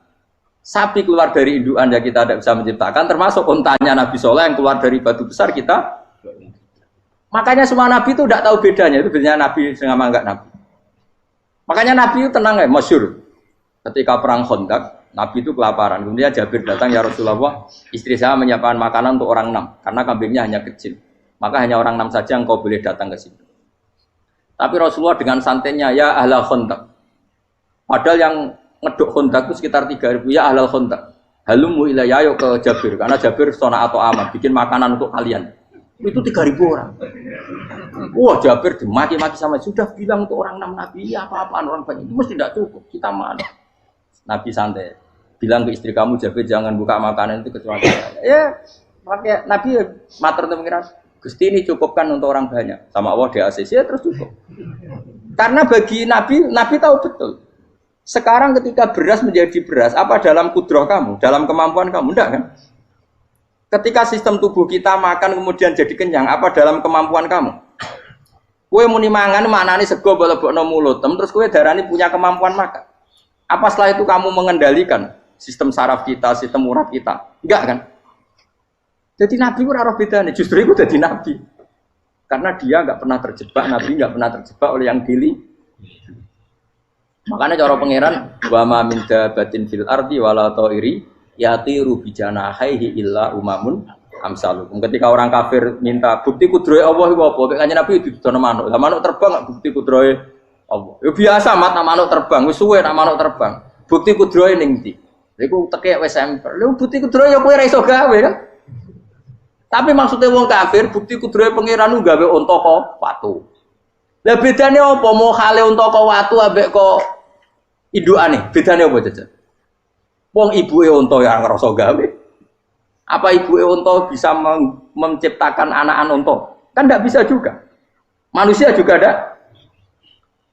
Sapi keluar dari indukan ya kita tidak bisa menciptakan, termasuk untanya Nabi Soleh yang keluar dari batu besar kita. Makanya semua Nabi itu tidak tahu bedanya, itu bedanya Nabi sama enggak Nabi. Makanya Nabi itu tenang ya, masyhur. Ketika perang Khandaq, Nabi itu kelaparan. Kemudian Jabir datang, ya Rasulullah, istri saya menyiapkan makanan untuk orang 6, karena kambingnya hanya kecil. Maka hanya orang 6 saja yang kau boleh datang ke sini. Tapi Rasulullah dengan santainya, ya ahla Khandaq. Padahal yang ngeduk Khandaq itu sekitar 3.000, ya ahlal Khandaq halumu ilayya ayo ke Jabir, karena Jabir sona atau aman bikin makanan untuk kalian. Itu 3.000 orang. Wah, Jabir dimaki-maki sama, sudah bilang untuk orang 6 Nabi, ya apa-apaan orang banyak itu mesti tidak cukup, kita mana. Nabi santai bilang ke istri kamu, Jabir jangan buka makanan itu kecuali ya pakai Nabi matur untuk mengira Gusti ini cukupkan untuk orang banyak, sama Allah di ACC ya terus cukup. Karena bagi Nabi tahu betul. Sekarang ketika beras menjadi beras, apa dalam kudroh kamu, dalam kemampuan kamu? Enggak kan? Ketika sistem tubuh kita makan kemudian jadi kenyang, apa dalam kemampuan kamu? Kue muni mangan maknane sego bolebokno mulut, terus kue darani punya kemampuan makan. Apa setelah itu kamu mengendalikan sistem saraf kita, sistem urat kita? Enggak kan? Jadi Nabi ora roh bedane, justru itu jadi Nabi. Karena dia enggak pernah terjebak, Nabi enggak pernah terjebak oleh yang dili. Makanya cara pangeran wa ma min dabatin fil ardi wala ta'iri yatiru bi janahihi illa umamun amsalukum. Ketika orang kafir minta bukti kudrohe Allah iku apa? Kanjeng Nabi didono manuk. Lah manuk terbang bukti kudrohe Allah. Ya biasa mat manuk terbang, wis suwe nak manuk terbang. Bukti kudrohe ning ndi? Iku tekek wis emper. Lha bukti kudrohe ya kowe ra iso gawe kan? Tapi maksudnya wong kafir bukti kudrohe pangeran ku gawe unta kok watu. Lah bedane apa? Mau khale unta kok watu ambek kok indukane, bedane apa jajan? Wong ibuke unta ya ngrasa gawe. Apa ibuke unta bisa menciptakan anakan unta? Kan tidak bisa juga. Manusia juga ada.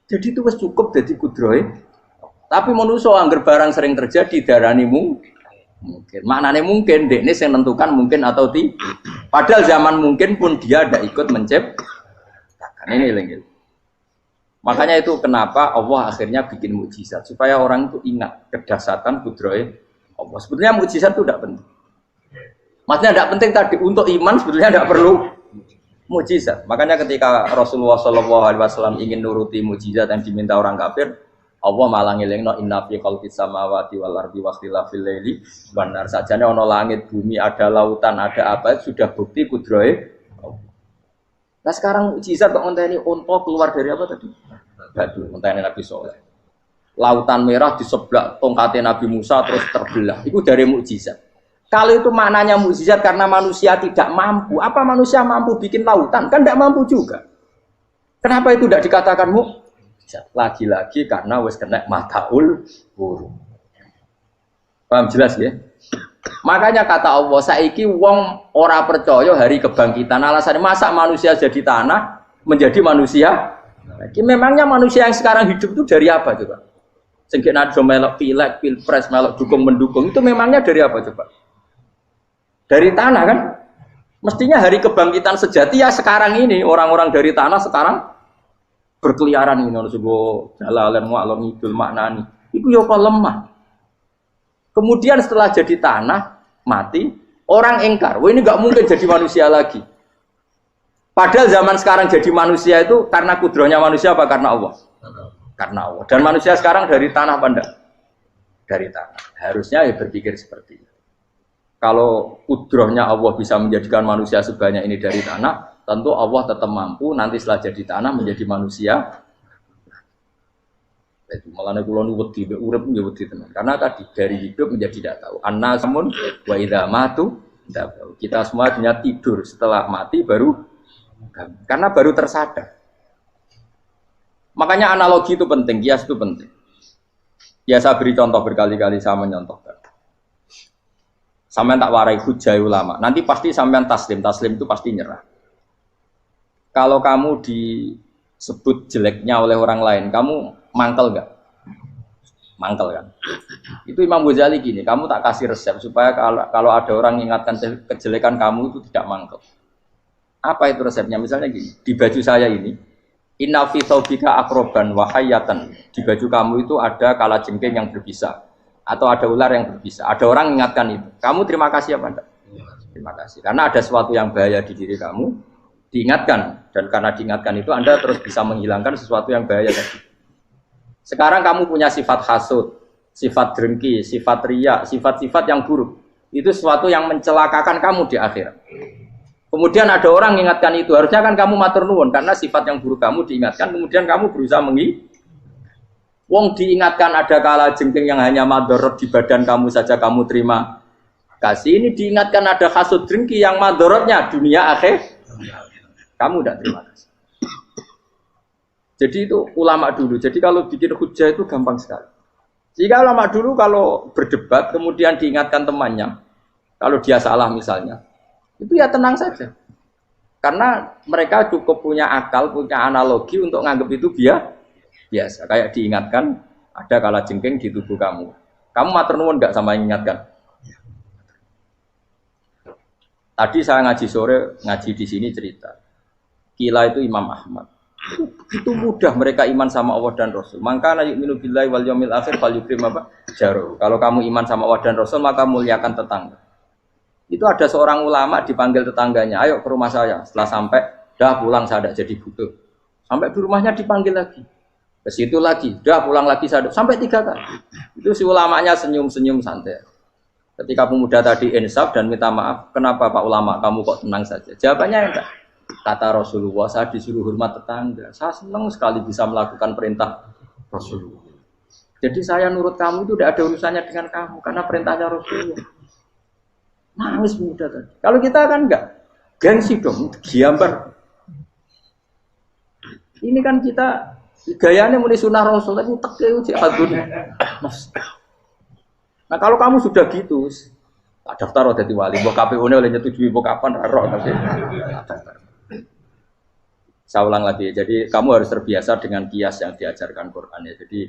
Jadi itu wis cukup dadi kudrohe. Tapi manusia angger barang sering terjadi darani mungkin. Maknane mungkin dekne sing nentukan mungkin atau tidak. Padahal zaman mungkin pun dia tidak ikut menciptakan. Ini lagi. Makanya itu kenapa Allah akhirnya bikin mukjizat supaya orang itu ingat kedahsyatan kudrohe Allah. Sebetulnya mukjizat itu tidak penting. Maksudnya tidak penting tadi untuk iman sebetulnya tidak perlu mukjizat. Makanya ketika Rasulullah SAW ingin nuruti mukjizat yang diminta orang kafir, Allah malah ngelingno inna fi khalqis samawati wal ardi wakhtilafil laili wan nar. Sajane ana langit, bumi, ada lautan, ada apa sudah bukti kudrohe. Nah sekarang mukjizat kok ngenteni unta keluar dari apa tadi? Batu, ngenteni Nabi Soleh. Lautan merah diseblak tongkatnya Nabi Musa terus terbelah. Itu dari mukjizat. Kalau itu maknanya mukjizat karena manusia tidak mampu, apa manusia mampu bikin lautan? Kan tidak mampu juga. Kenapa itu tidak dikatakan mukjizat? Lagi-lagi karena wis kena mataul burung. Paham jelas ya? Makanya kata Allah, saiki wong ora percaya hari kebangkitan. Alasannya masa manusia jadi tanah menjadi manusia? Memangnya manusia yang sekarang hidup itu dari apa coba? Sengke nado melok pilek, pilpres, melok dukung mendukung itu memangnya dari apa coba? Dari tanah kan? Mestinya hari kebangkitan sejati ya sekarang ini orang-orang dari tanah sekarang berkeliaran ini harus go jalalan mu'alam idul maknani. Itu yo kok lemah. Kemudian setelah jadi tanah, mati, orang engkar. Wah ini nggak mungkin jadi manusia lagi. Padahal zaman sekarang jadi manusia itu karena kudrohnya manusia apa karena Allah? Karena Allah. Dan manusia sekarang dari tanah apa enggak? Dari tanah. Harusnya ya berpikir seperti itu. Kalau kudrohnya Allah bisa menjadikan manusia sebanyak ini dari tanah, tentu Allah tetap mampu nanti setelah jadi tanah menjadi manusia. Itu malah kula nu wedi urip nggih wedi tenan. Karena tadi dari hidup menjadi tidak tahu. Annasun wa idza matu tidak tahu. Kita semua hanya tidur, setelah mati baru karena baru tersadar. Makanya analogi itu penting, kias itu penting. Ya saya beri contoh berkali-kali, saya menyontohkan. Sampean tak warai hujah ulama. Nanti pasti sampean taslim itu pasti nyerah. Kalau kamu disebut jeleknya oleh orang lain, kamu mangkel nggak? Mangkel kan? Itu Imam Ghazali gini, kamu tak kasih resep supaya kalau ada orang mengingatkan kejelekan kamu itu tidak mangkel. Apa itu resepnya? Misalnya gini, di baju saya ini, inna fi thawbika akroban wa hayatan. Di baju kamu itu ada kalajengking yang berbisa atau ada ular yang berbisa. Ada orang mengingatkan itu. Kamu terima kasih apa enggak? Terima kasih. Karena ada sesuatu yang bahaya di diri kamu, diingatkan, dan karena diingatkan itu Anda terus bisa menghilangkan sesuatu yang bahaya tadi. Sekarang kamu punya sifat hasud, sifat dengki, sifat riya, sifat-sifat yang buruk. Itu sesuatu yang mencelakakan kamu di akhirat. Kemudian ada orang mengingatkan itu, harusnya kan kamu matur nuwun karena sifat yang buruk kamu diingatkan, kemudian kamu berusaha Wong diingatkan ada kalajengking yang hanya madorot di badan kamu saja kamu terima kasih. Ini diingatkan ada hasud dengki yang madorotnya dunia akhir, kamu tidak terima kasih. Jadi itu ulama dulu. Jadi kalau bikin hujah itu gampang sekali. Jika ulama dulu kalau berdebat kemudian diingatkan temannya, kalau dia salah misalnya, itu ya tenang saja. Karena mereka cukup punya akal, punya analogi untuk nganggap itu biasa. Kayak diingatkan ada kalajengking di tubuh kamu. Kamu matur nuwun enggak sama yang ingatkan? Tadi saya ngaji sore, ngaji di sini cerita. Kila itu Imam Ahmad. Itu mudah mereka iman sama Allah dan Rasul. Maka yu'minu billahi wal yaumil akhir falyukrim apa? Jaruh. Kalau kamu iman sama Allah dan Rasul maka muliakan tetangga. Itu ada seorang ulama dipanggil tetangganya, ayo ke rumah saya. Setelah sampai, dah pulang saya tidak jadi butuh. Sampai di rumahnya dipanggil lagi. Ke situ lagi, dah pulang lagi saya sampai 3 kali. Itu si ulamanya senyum-senyum santai. Ketika pemuda tadi insaf dan minta maaf, kenapa Pak Ulama kamu kok tenang saja? Jawabannya enggak. Kata Rasulullah, saya disuruh hormat tetangga. Saya senang sekali bisa melakukan perintah Rasulullah. Jadi saya nurut kamu itu tidak ada urusannya dengan kamu karena perintahnya Rasulullah. Nangis muda tadi. Kalau kita kan enggak, gengsi dong, diambar. Ini kan kita gayanya muni sunnah Rasul, tapi teke uji hadun. Nah kalau kamu sudah gitu, tak daftar jadi wali, mbok KPU-ne oleh nyetujui mbok kapan roh tapi. Saya ulang lagi, jadi kamu harus terbiasa dengan kias yang diajarkan Quran ya. Jadi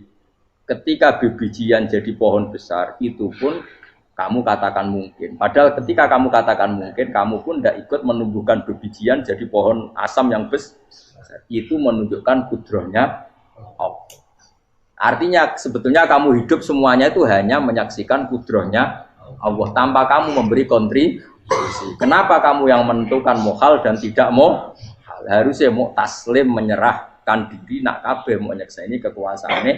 ketika bibijian jadi pohon besar, itu pun kamu katakan mungkin. Padahal ketika kamu katakan mungkin, kamu pun tidak ikut menumbuhkan bibijian jadi pohon asam yang besar. Itu menunjukkan kudrohnya Allah. Artinya sebetulnya kamu hidup semuanya itu hanya menyaksikan kudrohnya Allah tanpa kamu memberi kontribusi. Kenapa kamu yang menentukan mohal dan tidak mau? Harusnya mau taslim menyerahkan diri nak kabeh mau nyekseni kekuasaane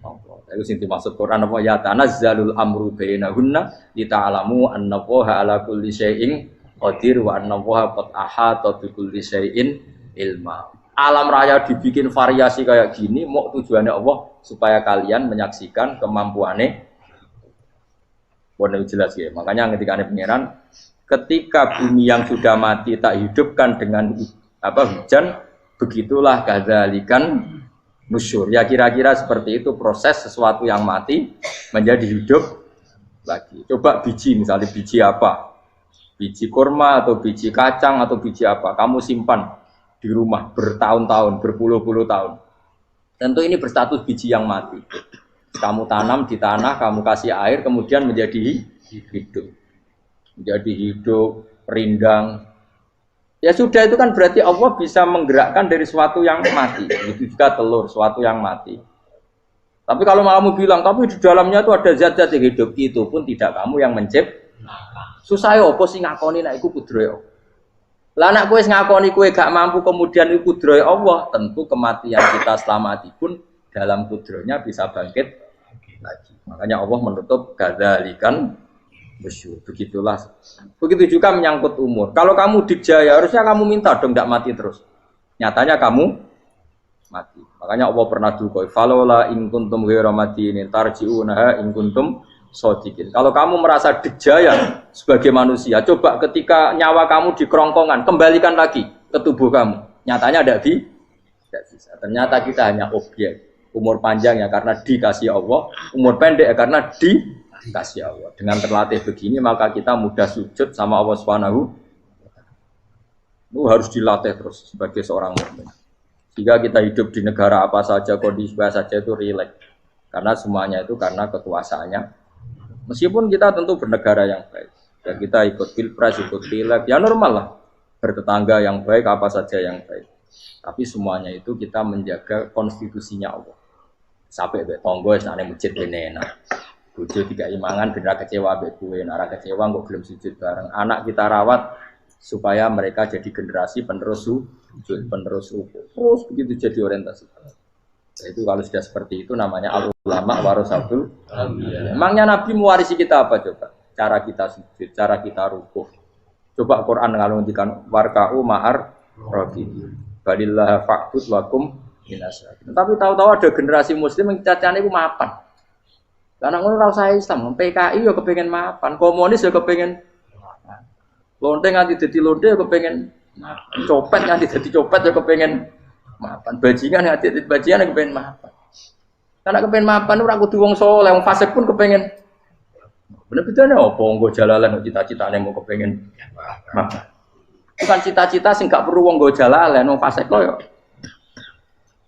Allah. Itu sing dimaksud Quran apa ya tanazzalul amru bainahunna lita'lamu annallaha ala kulli syai'in qadir wa annallaha qad ahata bi kulli syai'in ilma. Alam raya dibikin variasi kayak gini mau tujuannya Allah supaya kalian menyaksikan kemampuannya. Boleh jelas ya. Makanya ketika ada pangeran, ketika bumi yang sudah mati tak hidupkan dengan hujan, begitulah kadzalikan nusyur. Ya kira-kira seperti itu proses sesuatu yang mati menjadi hidup lagi. Coba biji misalnya biji apa? Biji kurma atau biji kacang atau biji apa? Kamu simpan di rumah bertahun-tahun, berpuluh-puluh tahun. Tentu ini berstatus biji yang mati. Kamu tanam di tanah, kamu kasih air, kemudian menjadi hidup. Menjadi hidup, rindang. Ya sudah itu kan berarti Allah bisa menggerakkan dari sesuatu yang mati. Itu juga telur, sesuatu yang mati. Tapi kalau kamu bilang, tapi di dalamnya itu ada zat-zat yang hidup, itu pun tidak kamu yang menciptakan. Susah ya apa sih ngakoni nek iku kudrohe. Lah nek kowe ngakoni kowe gak mampu kemudian iku kudrohe Allah, tentu kematian kita setelah mati pun dalam kudrohnya bisa bangkit lagi. Makanya Allah menutup kadzalikan Begitulah. Begitu juga menyangkut umur. Kalau kamu dijaya, harusnya kamu minta dong tidak mati terus. Nyatanya kamu mati. Makanya Allah pernah duga, "Falola in kuntum ghairu madinin tarji'unaha in kuntum shodiqin." Kalau kamu merasa dijaya sebagai manusia, coba ketika nyawa kamu di kerongkongan, kembalikan lagi ke tubuh kamu. Nyatanya tidak bisa. Ternyata kita hanya objek. Umur panjang ya karena dikasih Allah, umur pendek ya karena dikasih Allah. Dengan terlatih begini maka kita mudah sujud sama Allah Subhanahu. Itu harus dilatih terus sebagai seorang mukmin. Jika kita hidup di negara apa saja, kondisi apa saja itu rileks. Karena semuanya itu karena kekuasaannya. Meskipun kita tentu bernegara yang baik. Ya kita ikut pilpres, ikut pileg, ya normal lah. Bertetangga yang baik, apa saja yang baik. Tapi semuanya itu kita menjaga konstitusinya Allah. Sampai be tonggo senane masjid kene enak. Bojo tiga imangan bener kecewa be kuwe, nek kecewa kok belum sujud bareng. Anak kita rawat supaya mereka jadi generasi penerus sujud, penerus rukuk. Terus begitu jadi orientasi. Itu kalau sudah seperti itu namanya al-ulama warasatul anbiya. Emangnya Nabi mewarisi kita apa coba? Cara kita sujud, cara kita rukuk. Coba Quran kalau ngendikan warka'u ma'ar rafiqin. Balillah fa'bud wakum minasyakirin. Tapi tahu-tahu ada generasi muslim yang cacane iku mapan. Karena ngono ora usah Islam, PKI ya kepengin mapan, komunis ya kepengin mapan. Lonte nganti dadi lonte ya kepengin mapan. Copet nganti dadi copet ya kepengin mapan. Bajingan nganti dadi bajingan ya kepengin mapan. Karena kepengin mapan ora kudu wong saleh, wong fasik pun kepengin. Bener bedane apa nggo jalalan cita-citane mau kepengin mapan. Bukan cita-cita sing gak perlu wong nggo jalalan, wong fasik kok ya.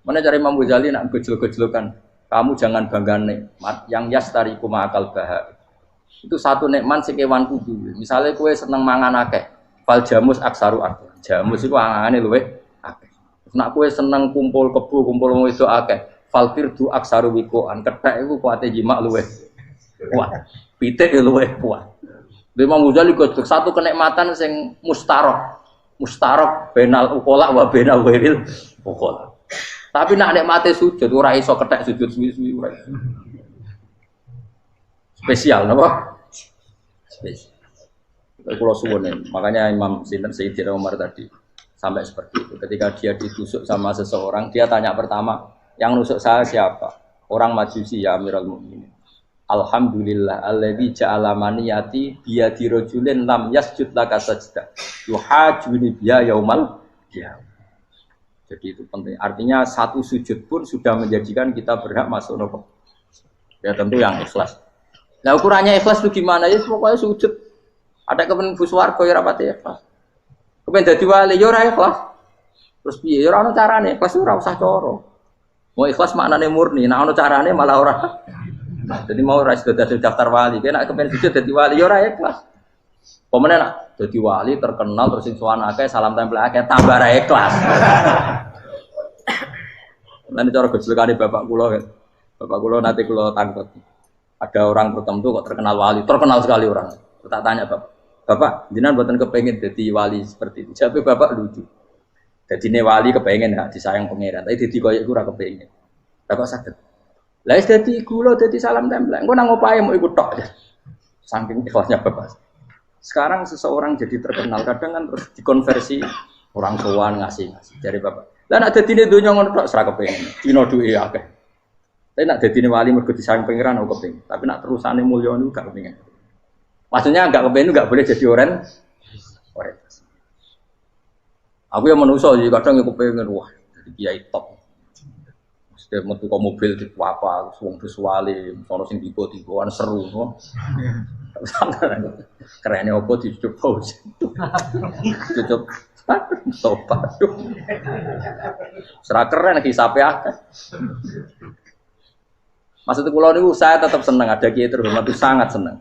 Mana cari Imam Ghazali nak gejol-gejolkan, kamu jangan bangga nikmat yang yastariku ma'akal bahar. Itu satu nikmat sing kewan kudu. Misalnya kowe seneng mangan akeh, fal jamus aksaru akeh. Jamus iku angane luwih akeh. Nek kowe seneng kumpul kebo, kumpul wong wedok akeh, fal firdu aksaru wikoan. Kethek iku kuwate jimak luwih kuat. Pitik luwih kuat. Imam Ghazali kok satu kenikmatan sing mustarok benal ukola wa benal wiril ukola. Tapi nak nikmate sujud ora iso kethek sujud suwi-suwi ora. Spesial napa? Spesial. Kalau suwun makanya Imam Sayyidina Umar tadi sampai seperti itu. Ketika dia ditusuk sama seseorang, dia tanya pertama, yang nusuk saya siapa? Orang Majusi ya Amirul Mukminin. Alhamdulillah alladzi ja'ala maniyati biyadi rajulin lam yasjud laka sajdah. Yuhajuni biya yaumal qiyamah. Jadi itu penting. Artinya satu sujud pun sudah menjadikan kita berhak masuk neraka. Ya tentu yang ikhlas. Nah ukurannya ikhlas itu gimana? Ya pokoknya sujud. Ada kepen buswarga ya rapati ikhlas. Kepen dadi wali ya ora ikhlas. Terus piye? Ya ora ono carane. Ikhlas ora usah cara. Mau ikhlas maknane murni. Nah ono carane malah ora. Jadi mau ora sudah daftar wali. Kena kepen sujud dadi wali ya ora ikhlas. Pemene nak dadi wali terkenal terus sing sowan akeh salam tempel akeh tambah ra ikhlas. Lan cara gejolakane bapak kula kan. Bapak kula nanti kula tangkep. Ada orang tertentu kok terkenal wali, terkenal sekali orang. Tak tanya bapak, jenengan mboten kepengin dadi wali seperti itu. Jawabe bapak lucu. Dadine wali kepengin gak disayang pangeran, tapi dadi koyo iku ora kepengin. Bapak saged. Lah wis dadi kula dadi salam tempel. Engko nang opahe mau ikut tok. Saking ikhlasnya bapak. Sekarang seseorang jadi terkenal, kadang kan terus dikonversi orang sowan ngasih dari bapak. Lah nek dadine donya ngono tok ora kepengin. Dino duwe akeh. Tapi nek dadine wali mergo disayang pangeran aku kepengin. Tapi nek terusane mulya niku gak kepengin. Maksudnya enggak kepengin enggak boleh jadi orientasi. Aku yang manusa jadi kadang aku kepengin wah jadi kiai top. Mesti metu kok mobil di apa wong visuale, sono sing tiba-tiba seru no. Kerene opo dicoba. Cucuk tobat. Serah keren lagi sampai akeh. Maksud kula niku saya tetap senang ada kiai terhormat itu sangat senang.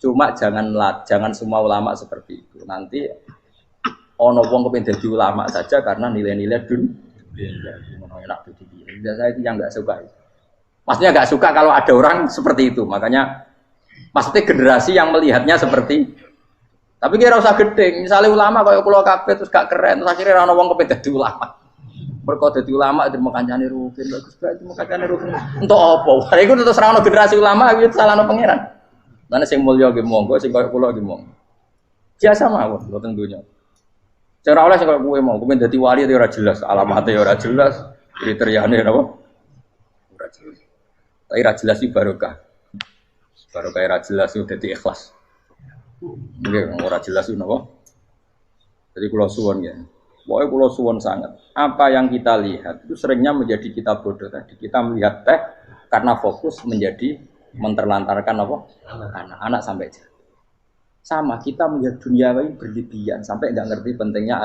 Cuma jangan semua ulama seperti itu. Nanti ono wong kepengin dadi ulama saja karena nilai-nilai enak itu. Saya itu yang enggak suka. Maksudnya enggak suka kalau ada orang seperti itu. Makanya maksudnya generasi yang melihatnya seperti tapi kira usah gedeng. Misalnya ulama kaya kula kabeh terus gak keren, terus akhirnya ana wong kepengin dadi ulama. Mergo dadi ulama terima kancane rugen, bagus banget terima kancane rugen. Entuk apa? Iku terus ora ana generasi ulama iki salahno pangeran. Lan sing mulya nggih monggo, sing kaya kula nggih monggo. Biasa mawon mboten donya. Cara oleh sing kaya kowe mau, kowe dadi wali ora jelas, alamate ora jelas, kriteriane napa? Ora jelas. Tapi ora jelas iki barokah. Barokah ora jelas iku dadi ikhlas. Nggih, ora jelas iku napa? Jadi kula suwon ya. Pokoknya kula suwon sangat. Apa yang kita lihat itu seringnya menjadi kita bodoh tadi. Kita melihat teh karena fokus menjadi menterlantarkan apa? Anak-anak sampai jatuh. Sama kita melihat dunia ini berlebihan sampai nggak ngerti pentingnya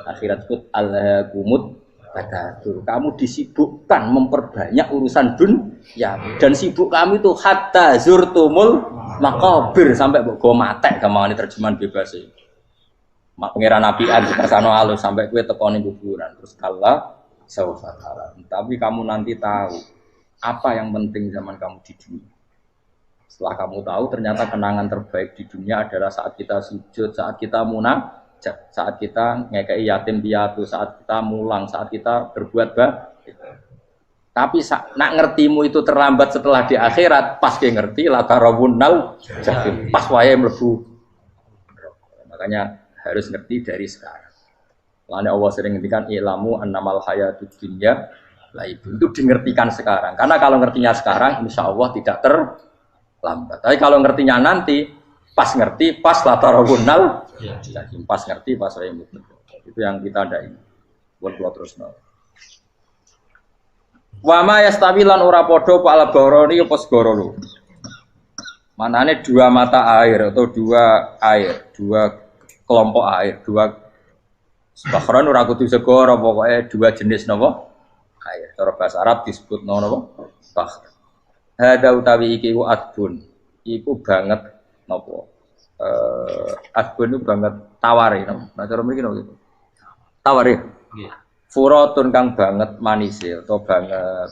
akhirat pun alhaqumut takatsur. Kamu disibukkan memperbanyak urusan dunia dan sibuk kamu itu hatta zurtumul maqabir sampai go matek gampangane terjemahan bebas iki. Pangeran Nabian dikasano alus sampai kowe tekoni kuburan terus kala saufa tara. Tapi kamu nanti tahu apa yang penting zaman kamu di dunia. Setelah kamu tahu ternyata kenangan terbaik di dunia adalah saat kita sujud, saat kita munajat, saat kita ngekei yatim piatu, saat kita mulang, saat kita berbuat baik. Tapi nak ngertimu itu terlambat setelah di akhirat, pas ke ngerti la tarabunal jahim, pas wae mlebu. Makanya harus ngerti dari sekarang. Lalu Allah sering ngendikan ilamu annamal hayatud dunya lah itu dingertikan sekarang. Karena kalau ngertinya sekarang insya Allah tidak terlambat. Tapi kalau ngertinya nanti pas ngerti, pas latarawunal pas ngerti, pas saya mutlak. Itu yang kita ada ini. Buat terus no. Wa ma yastawi lan ora padha pal baroni apa segara. Manane dua mata air atau dua air, dua kelompok air, dua bahron ora kudu segara, pokoke dua jenis napa? Air. Cara bahasa Arab disebut napa? Bahr. Hada utawi iki ku adbun. Iku banget napa? Adbun itu banget tawar ya. Nah cara mriki napa gitu. Tawar ya. Nggih. Furatun kang banget manis atau banget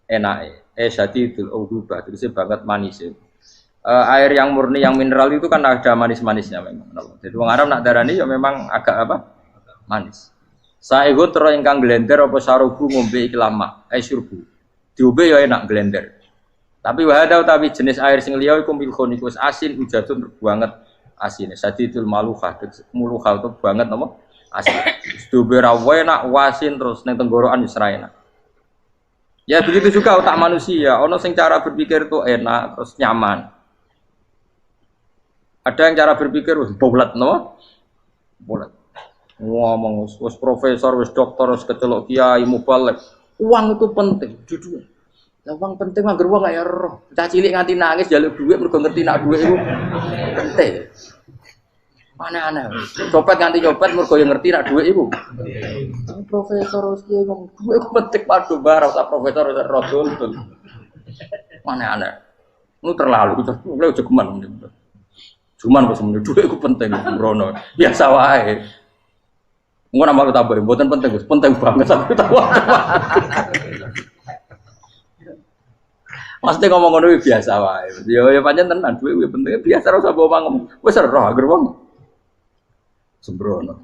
enake. Syadidul udubah, terus banget manis. Air yang murni yang mineral itu kan ada manis-manisnya memang. Jadi wong Arab nak darani ya memang agak apa? Manis. Saehu terus ingkang glender apa sarubu ngombe iki lama, syurbu. Diombe ya enak glender. Tapi wahada utawi jenis air sing liya iku milkhun iku asin ujatun banget asine. Sadidul maluha, muluha itu banget napa? Asin. Diombe ra enak wasin terus ning tenggorokan wis ra enak. Ya begitu juga otak manusia, ono sing cara berpikir itu enak terus nyaman. Ada yang cara berpikir wis bolet no? Bolet. Ngomong wis profesor, wis dokter, wis kecelok kiai mubalek. Uang itu penting di dunia. Lah uang penting anggar uang kaya roh. Cah cilik nganti nangis njaluk dhuwit mergo ngerti nak dhuwit iku penting. Aneh-aneh. Copet nganti nyopet mergo yo ngerti nak dhuwit iku. Profesor wis kiai ngomong dhuwit penting padha bareng ta profesor roh dul. Aneh-aneh. Lu terlalu lu jogeman. Cuman kok semeneh dhuwit iku penting rono. Biasa wae. Ngono nama tambah mboten penting, Gus. Penting banget aku tahu. Mesti ngomong ngono biasa wae. Ya pancen tenan dhuwit kuwi penting biasa ora usah ngomong. Wis roh agar wong sembrono.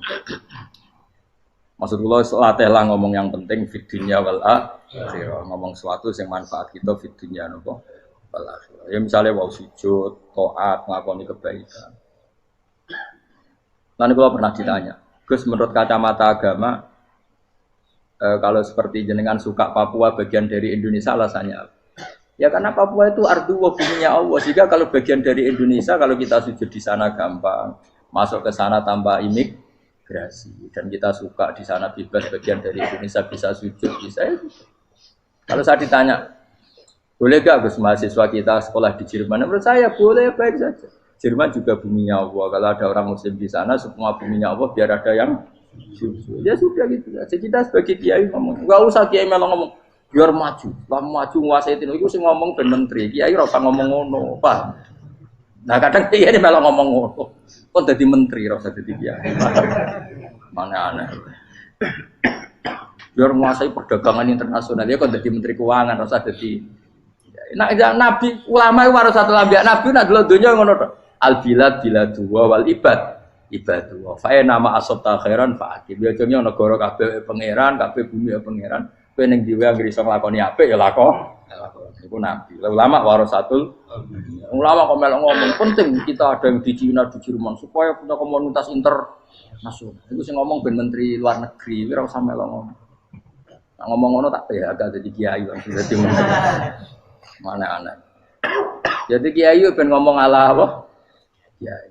Maksud kula latih lah ngomong yang penting fid dunya wal akhirah. Ngomong sesuatu yang manfaat kita fid dunya napa wal akhirah. Ya misalnya wau sujud, taat, ngakoni kebaikan. Nanti kula pernah ditanya, Gus menurut kacamata agama kalau seperti jenengan suka Papua bagian dari Indonesia alasannya apa? Ya karena Papua itu ardu wa buminya Allah. Sehingga kalau bagian dari Indonesia kalau kita sujud di sana gampang, masuk ke sana tanpa imigrasi dan kita suka di sana bebas bagian dari Indonesia bisa sujud bisa. Kalau saya ditanya, boleh gak Gus mahasiswa kita sekolah di Jerman? Menurut saya boleh baik saja. Jerman juga buminya Allah. Kalau ada orang Muslim di sana, semua buminya Allah biar ada yang ya sudah gitu. Jadi kita sebagai kiai ngomong, nggak usah kiai malah ngomong biar maju, maju nguasai itu. Itu sih ngomong ben menteri. Kiai rasa ngomong ngono, Pak. Nah kadang kiai ini malah ngomong ngono. Kok jadi menteri rasa jadi kiai. Mana aneh. Biar menguasai perdagangan internasional ya kok jadi menteri keuangan rasa jadi. Nah nabi ulama itu harus satu nabi nak dulu dunia ngono to. Al bilad biladu wal ibad ibadu. Fa nama asabta khairan fa akib. Ya jenenge negara kabeh pangeran, kabeh bumi pangeran. Kowe ning dhewe anggere iso nglakoni apik ya lakon. Iku nabi. Ulama warasatul. Ulama kok melok ngomong penting kita ada yang di Cina, di Jerman supaya punya komunitas internasional. Iku sing ngomong ben menteri luar negeri, ora usah melok ngomong. Nah, ngomong ngono tak agak jadi kiai langsung jadi menteri. Mana anak. Jadi kiai ben ngomong ala apa? Kiai.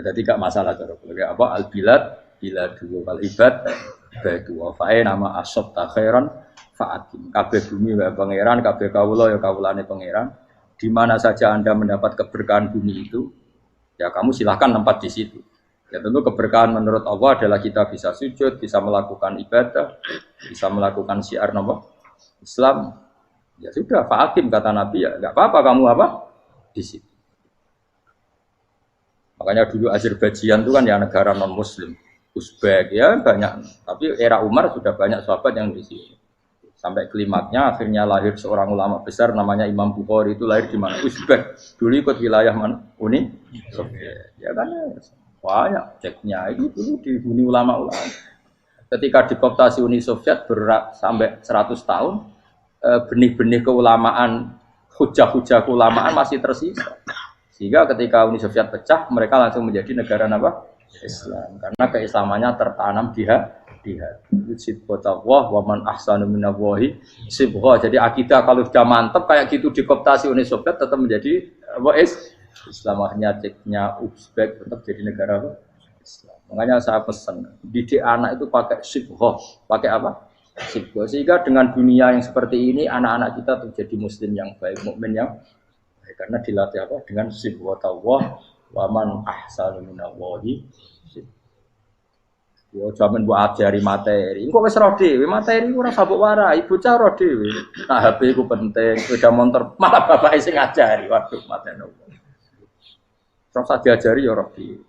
Jadi gak masalah cara apa al-bilad biladu wal ibad batu wa fae nama asab ta khairan fa'atim. Kabeh bumi wa pangeran, kabeh kawula ya kawulane pangeran. Di mana saja Anda mendapat keberkahan bumi itu, ya kamu silahkan tempat di situ. Ya tentu keberkahan menurut Allah adalah kita bisa sujud, bisa melakukan ibadah, bisa melakukan syiar nama Islam. Ya sudah, fa'atim kata Nabi ya, enggak apa-apa kamu apa di situ. Makanya dulu Azerbaijan itu kan ya negara non Muslim, Uzbek ya banyak. Tapi era Umar sudah banyak sahabat yang di sini. Sampai klimaknya akhirnya lahir seorang ulama besar namanya Imam Bukhari, itu lahir di mana? Uzbek. Dulu ikut wilayah mana? Uni Soviet. Ya kan banyak ceknya itu dulu dihuni ulama-ulama. Ketika dikooptasi Uni Soviet sampai 100 tahun, benih-benih keulamaan, hujah-hujah keulamaan masih tersisa. Sehingga ketika Uni Soviet pecah, mereka langsung menjadi negara apa? Islam. Karena keislamannya tertanam di hati. Sibghatullah wa man ahsanu minallahi sibghah. Jadi akidah kalau sudah mantap kayak gitu dikooptasi Uni Soviet tetap menjadi apa? Islam. Akhirnya ceknya Uzbek tetap jadi negara apa? Islam. Makanya saya pesan, didik anak itu pakai sibghah. Pakai apa? Sibghah. Sehingga dengan dunia yang seperti ini, anak-anak kita terjadi muslim yang baik, mukmin yang karena dilatih apa dengan sibghatullah wa man ahsanu minallahi. Yo jaman mbok ajari materi. Engko wis ro dhewe, materi ora sabuk warai, bocah ro dhewe. Nah HP ku penting, sepeda motor malah bapake sing ngajari. Waduh, mateni. Terus diajari yo ro dhewe.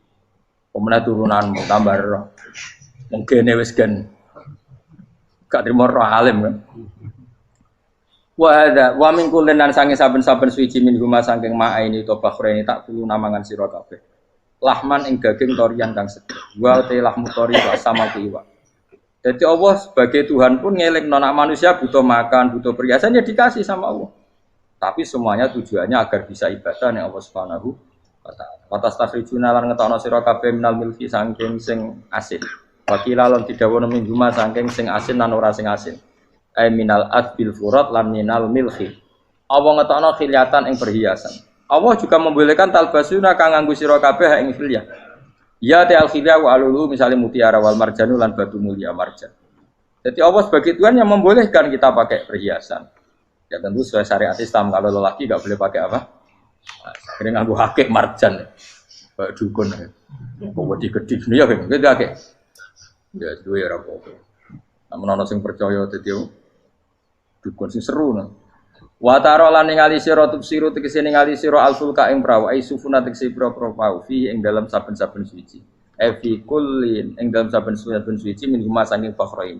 Pemene turunanmu tambah ro. Mungkin wis gen gak trimo ro alim kan. Wa min kullin lan sange saben-saben suci min huma saking ma'aini to bakhreni tak kulo namangan sira kabeh. Lahman ing daging torian kang seger. Wa te lahmu tori wa sama iwa. Jadi Allah sebagai Tuhan pun ngelingno nek manusia butuh makan, butuh perhiasan ya dikasih sama Allah. Tapi semuanya tujuannya agar bisa ibadah ning Allah Subhanahu wa taala. Wa tastakhrijuna lan ngetokno sira kabeh minal milki saking sing asin. Wa kilalon didhawuhna min huma saking sing asin lan ora sing asin. Ai minal adbil furat lan minal milhi. Allah ngetokno khiliatan ing perhiasan. Allah juga membolehkan talbasuna kang nganggo sira kabeh ing khiliyah. Ya ta'al khiliyah wa alulu misalnya mutiara wal marjanu lan batu mulia marjan. Jadi Allah sebagai Tuhan yang membolehkan kita pakai perhiasan. Ya tentu sesuai syariat Islam, kalau lelaki enggak boleh pakai apa? Akhirnya nganggo hakik marjan. Kayak dukun. Kok wedi-gedi ya gitu akeh. Ya duwe ora apa-apa. Namun ana sing percaya dadi dukun sing seru nah. Wa taro lan ningali sira tubsiru tegese ningali sira alfulka ing prawu ai sufuna tegese pro-pro pau fi ing dalam saben-saben suci. Fi kullin ing dalam saben-saben suci min huma saking fakhrain.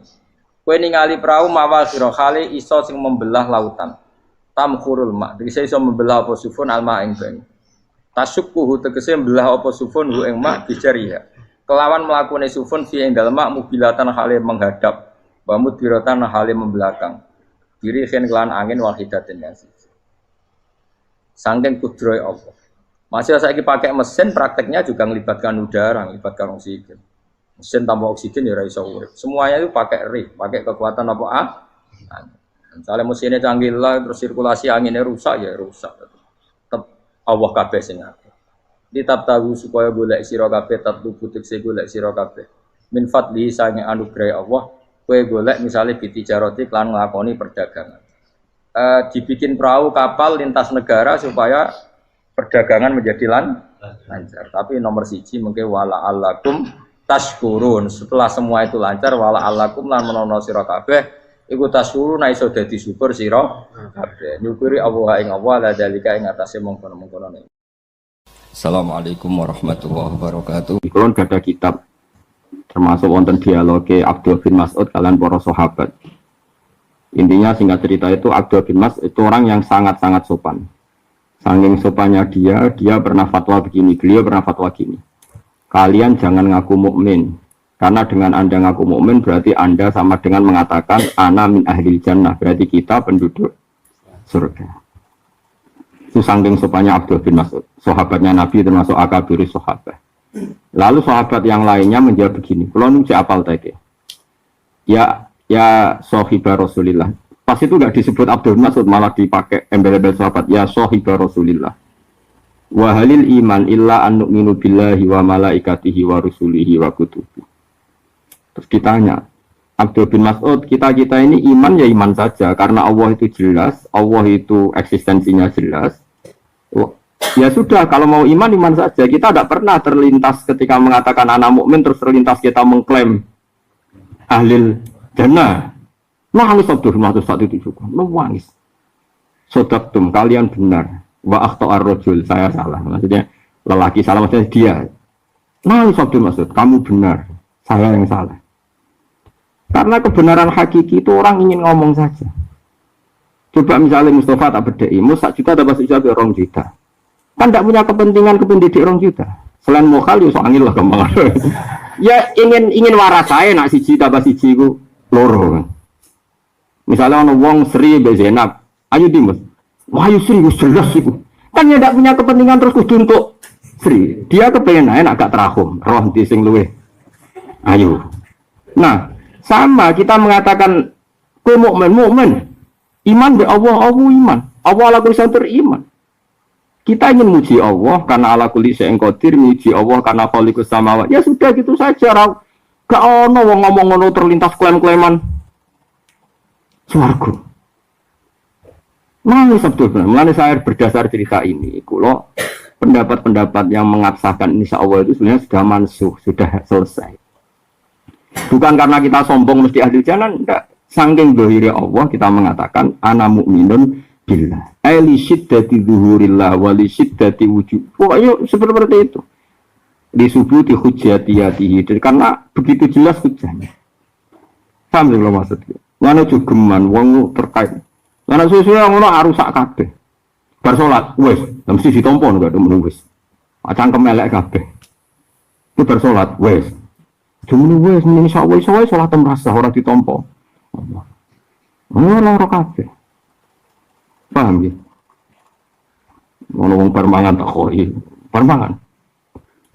Kowe ningali prawu mawa sira khali iso sing membelah lautan. Tamkhurul ma tegese iso membelah apa sufun alma ing banyu. Tasukkuhu tegese membelah apa sufun hu ing ma bijariha. Kelawan mlakune sufun fi ing dalem mak mubilatan hale menghadap wa mudbiratan hale membelakang. Diri khen kelan angin wahidatin yang siji. Saking kudroy Allah. Masih saiki pakai mesin prakteknya juga melibatkan udara, melibatkan oksigen. Mesin tanpa oksigen ya ora iso urip. Semuanya itu pakai rig, pakai kekuatan apa Misalnya mesinnya canggih lah, terus sirkulasi anginnya rusak ya rusak. Tetap Allah kabeh sing ngatur. Ditab tahu supaya golek sira kabeh tatlu butik se golek sira kabeh. Min fadli sange anugerah Allah. Kue golek misalnya bitijaroti klan ngelakoni perdagangan. Dibikin perahu kapal lintas negara supaya perdagangan menjadi lancar. Tapi nomor siji mungkin wala alakum tashkurun. Setelah semua itu lancar wala alakum lan menono sira kabeh iku tashkurun iso dadi syukur sira kabeh. Nyukuri Allah ing Allah la dalika ing atase mongkon-mongkon. Assalamualaikum warahmatullahi wabarakatuh. Kulon gada kitab termasuk wonten dialoge Abdul bin Mas'ud kalian para sahabat. Intinya singkat cerita itu Abdul bin Mas'ud itu orang yang sangat-sangat sopan. Saking sopannya dia pernah fatwa begini, beliau pernah fatwa gini. Kalian jangan ngaku mukmin Karena dengan Anda ngaku mukmin berarti Anda sama dengan mengatakan ana min ahlil jannah, berarti kita penduduk surga. Itu saking sopannya Abdul bin Mas'ud, sahabatnya Nabi termasuk akabiri sahabat. Lalu sahabat yang lainnya menjawab begini, kalau nuji apal tadi. Ya sahibah Rasulillah. Pas itu enggak disebut Abdul bin Mas'ud, malah dipakai embel-embel sahabat, ya sahibah Rasulillah. Wa halil iman illa an nu'minu billahi wa malaikatihi wa rusulihi wa kutubihi. Terus ditanya, Abdul bin Mas'ud, kita ini iman ya iman saja, karena Allah itu jelas, Allah itu eksistensinya jelas. Ya sudah, kalau mau iman saja. Kita tidak pernah terlintas ketika mengatakan anak mukmin terus terlintas kita mengklaim ahlil jannah. Nangis Abdul bin Mas'ud saat itu juga, nangis. Sodaktum, kalian benar. Wa akhto'ar rojul, saya salah. Maksudnya lelaki salah, maksudnya dia. Nangis Abdul Mas'ud, kamu benar, saya yang salah. Karena kebenaran hakiki itu orang ingin ngomong saja. Coba misalnya Mustafa tak bedai, sak juta dapat sejuta orang juta. Kan tidak punya kepentingan kependidik orang juta. Selain mokal, ya soangil lah kemana. Ya ingin waras saya nak siji dapat siji ku loro. Misalnya orang wong Sri Bezenap, ayo Dimas, wahyu Sri jelas itu. Kan ya tidak punya kepentingan terus kudu untuk Sri. Dia kepengen aja agak terahum, roh di sing luwe. Ayo. Nah, sama kita mengatakan ku mukmin iman be Allah iman ala kulli syai'in beriman. Kita ingin muji Allah karena ala kulli syai'in qadir, muji Allah karena khaliqus samawati. Ya sudah gitu saja. Gak ono wong ngomong ngono terlintas klaim-klaiman swarga. Mulai saya berdasar cerita ini, kalau pendapat-pendapat yang mengabsahkan insya Allah itu sebenarnya sudah mansuh, sudah selesai. Bukan karena kita sombong mesti ahli jannah, enggak. Saking dohiri Allah kita mengatakan ana mu'minun billah. Li syiddati zuhurillah wa li syiddati wujud. Pokoknya seperti itu. Di subuti hujjatiyatihi. Karena begitu jelas hujjahnya. Paham ya maksudnya? Mana jogeman wong terkait. Mana sesuai ngono arusak kabeh. Bar salat wis, mesti ditampa enggak ada wis. Cangkem elek kabeh. Itu bar salat wis. Cuma wes ini sawai sholat merasa orang ditompo. Ora kabeh. Paham ya? Ngomong permangan tak koi. Permangan.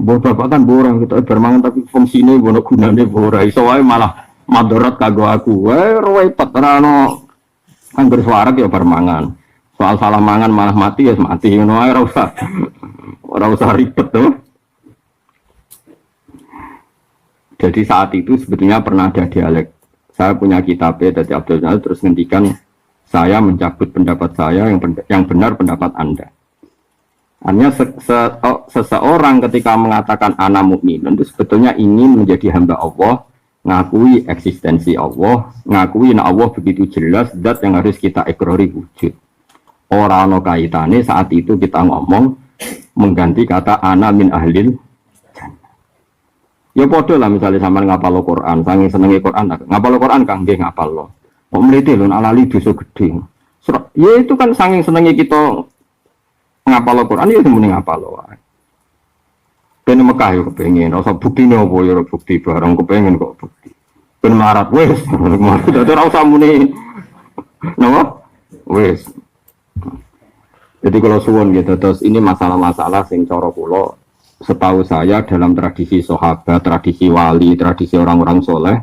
Buat bapak kan borang kita permangan tapi fungsinya bono gunane ora iso wae malah madarat kanggo aku. Wae repot ora ono angger suara ya permangan. Soal salah mangan malah mati ya mati ngono ae ora usah ribet tuh. Jadi saat itu sebetulnya pernah ada dialek. Saya punya kitabnya dari Abdul Jalal terus ngendikan saya mencabut pendapat saya yang benar pendapat Anda. Artinya seseorang ketika mengatakan ana mukminun itu sebetulnya ingin menjadi hamba Allah, ngakui eksistensi Allah, ngakui Allah begitu jelas zat yang harus kita ikrari wujud. Ora ono kaitane saat itu kita ngomong mengganti kata ana min ahlil. Ya podo lah misalnya sampean ngapal Quran, saking senenge Quran, ngapal Quran Kang nggih ngapal lo. Kok mlete lho alali dosa gedhe. Ya itu kan saking senenge kita ngapal Quran ya muni ngapal wae. Ben Mekah yo kepengin, ora buktine apa ya bukti barang kepengin kok bukti. Ben marat wis, dadi ora usah muni. Napa? Wis. Jadi kalau suwun gitu, terus ini masalah-masalah sing cara kula setahu saya dalam tradisi sahabat, tradisi wali, tradisi orang-orang soleh,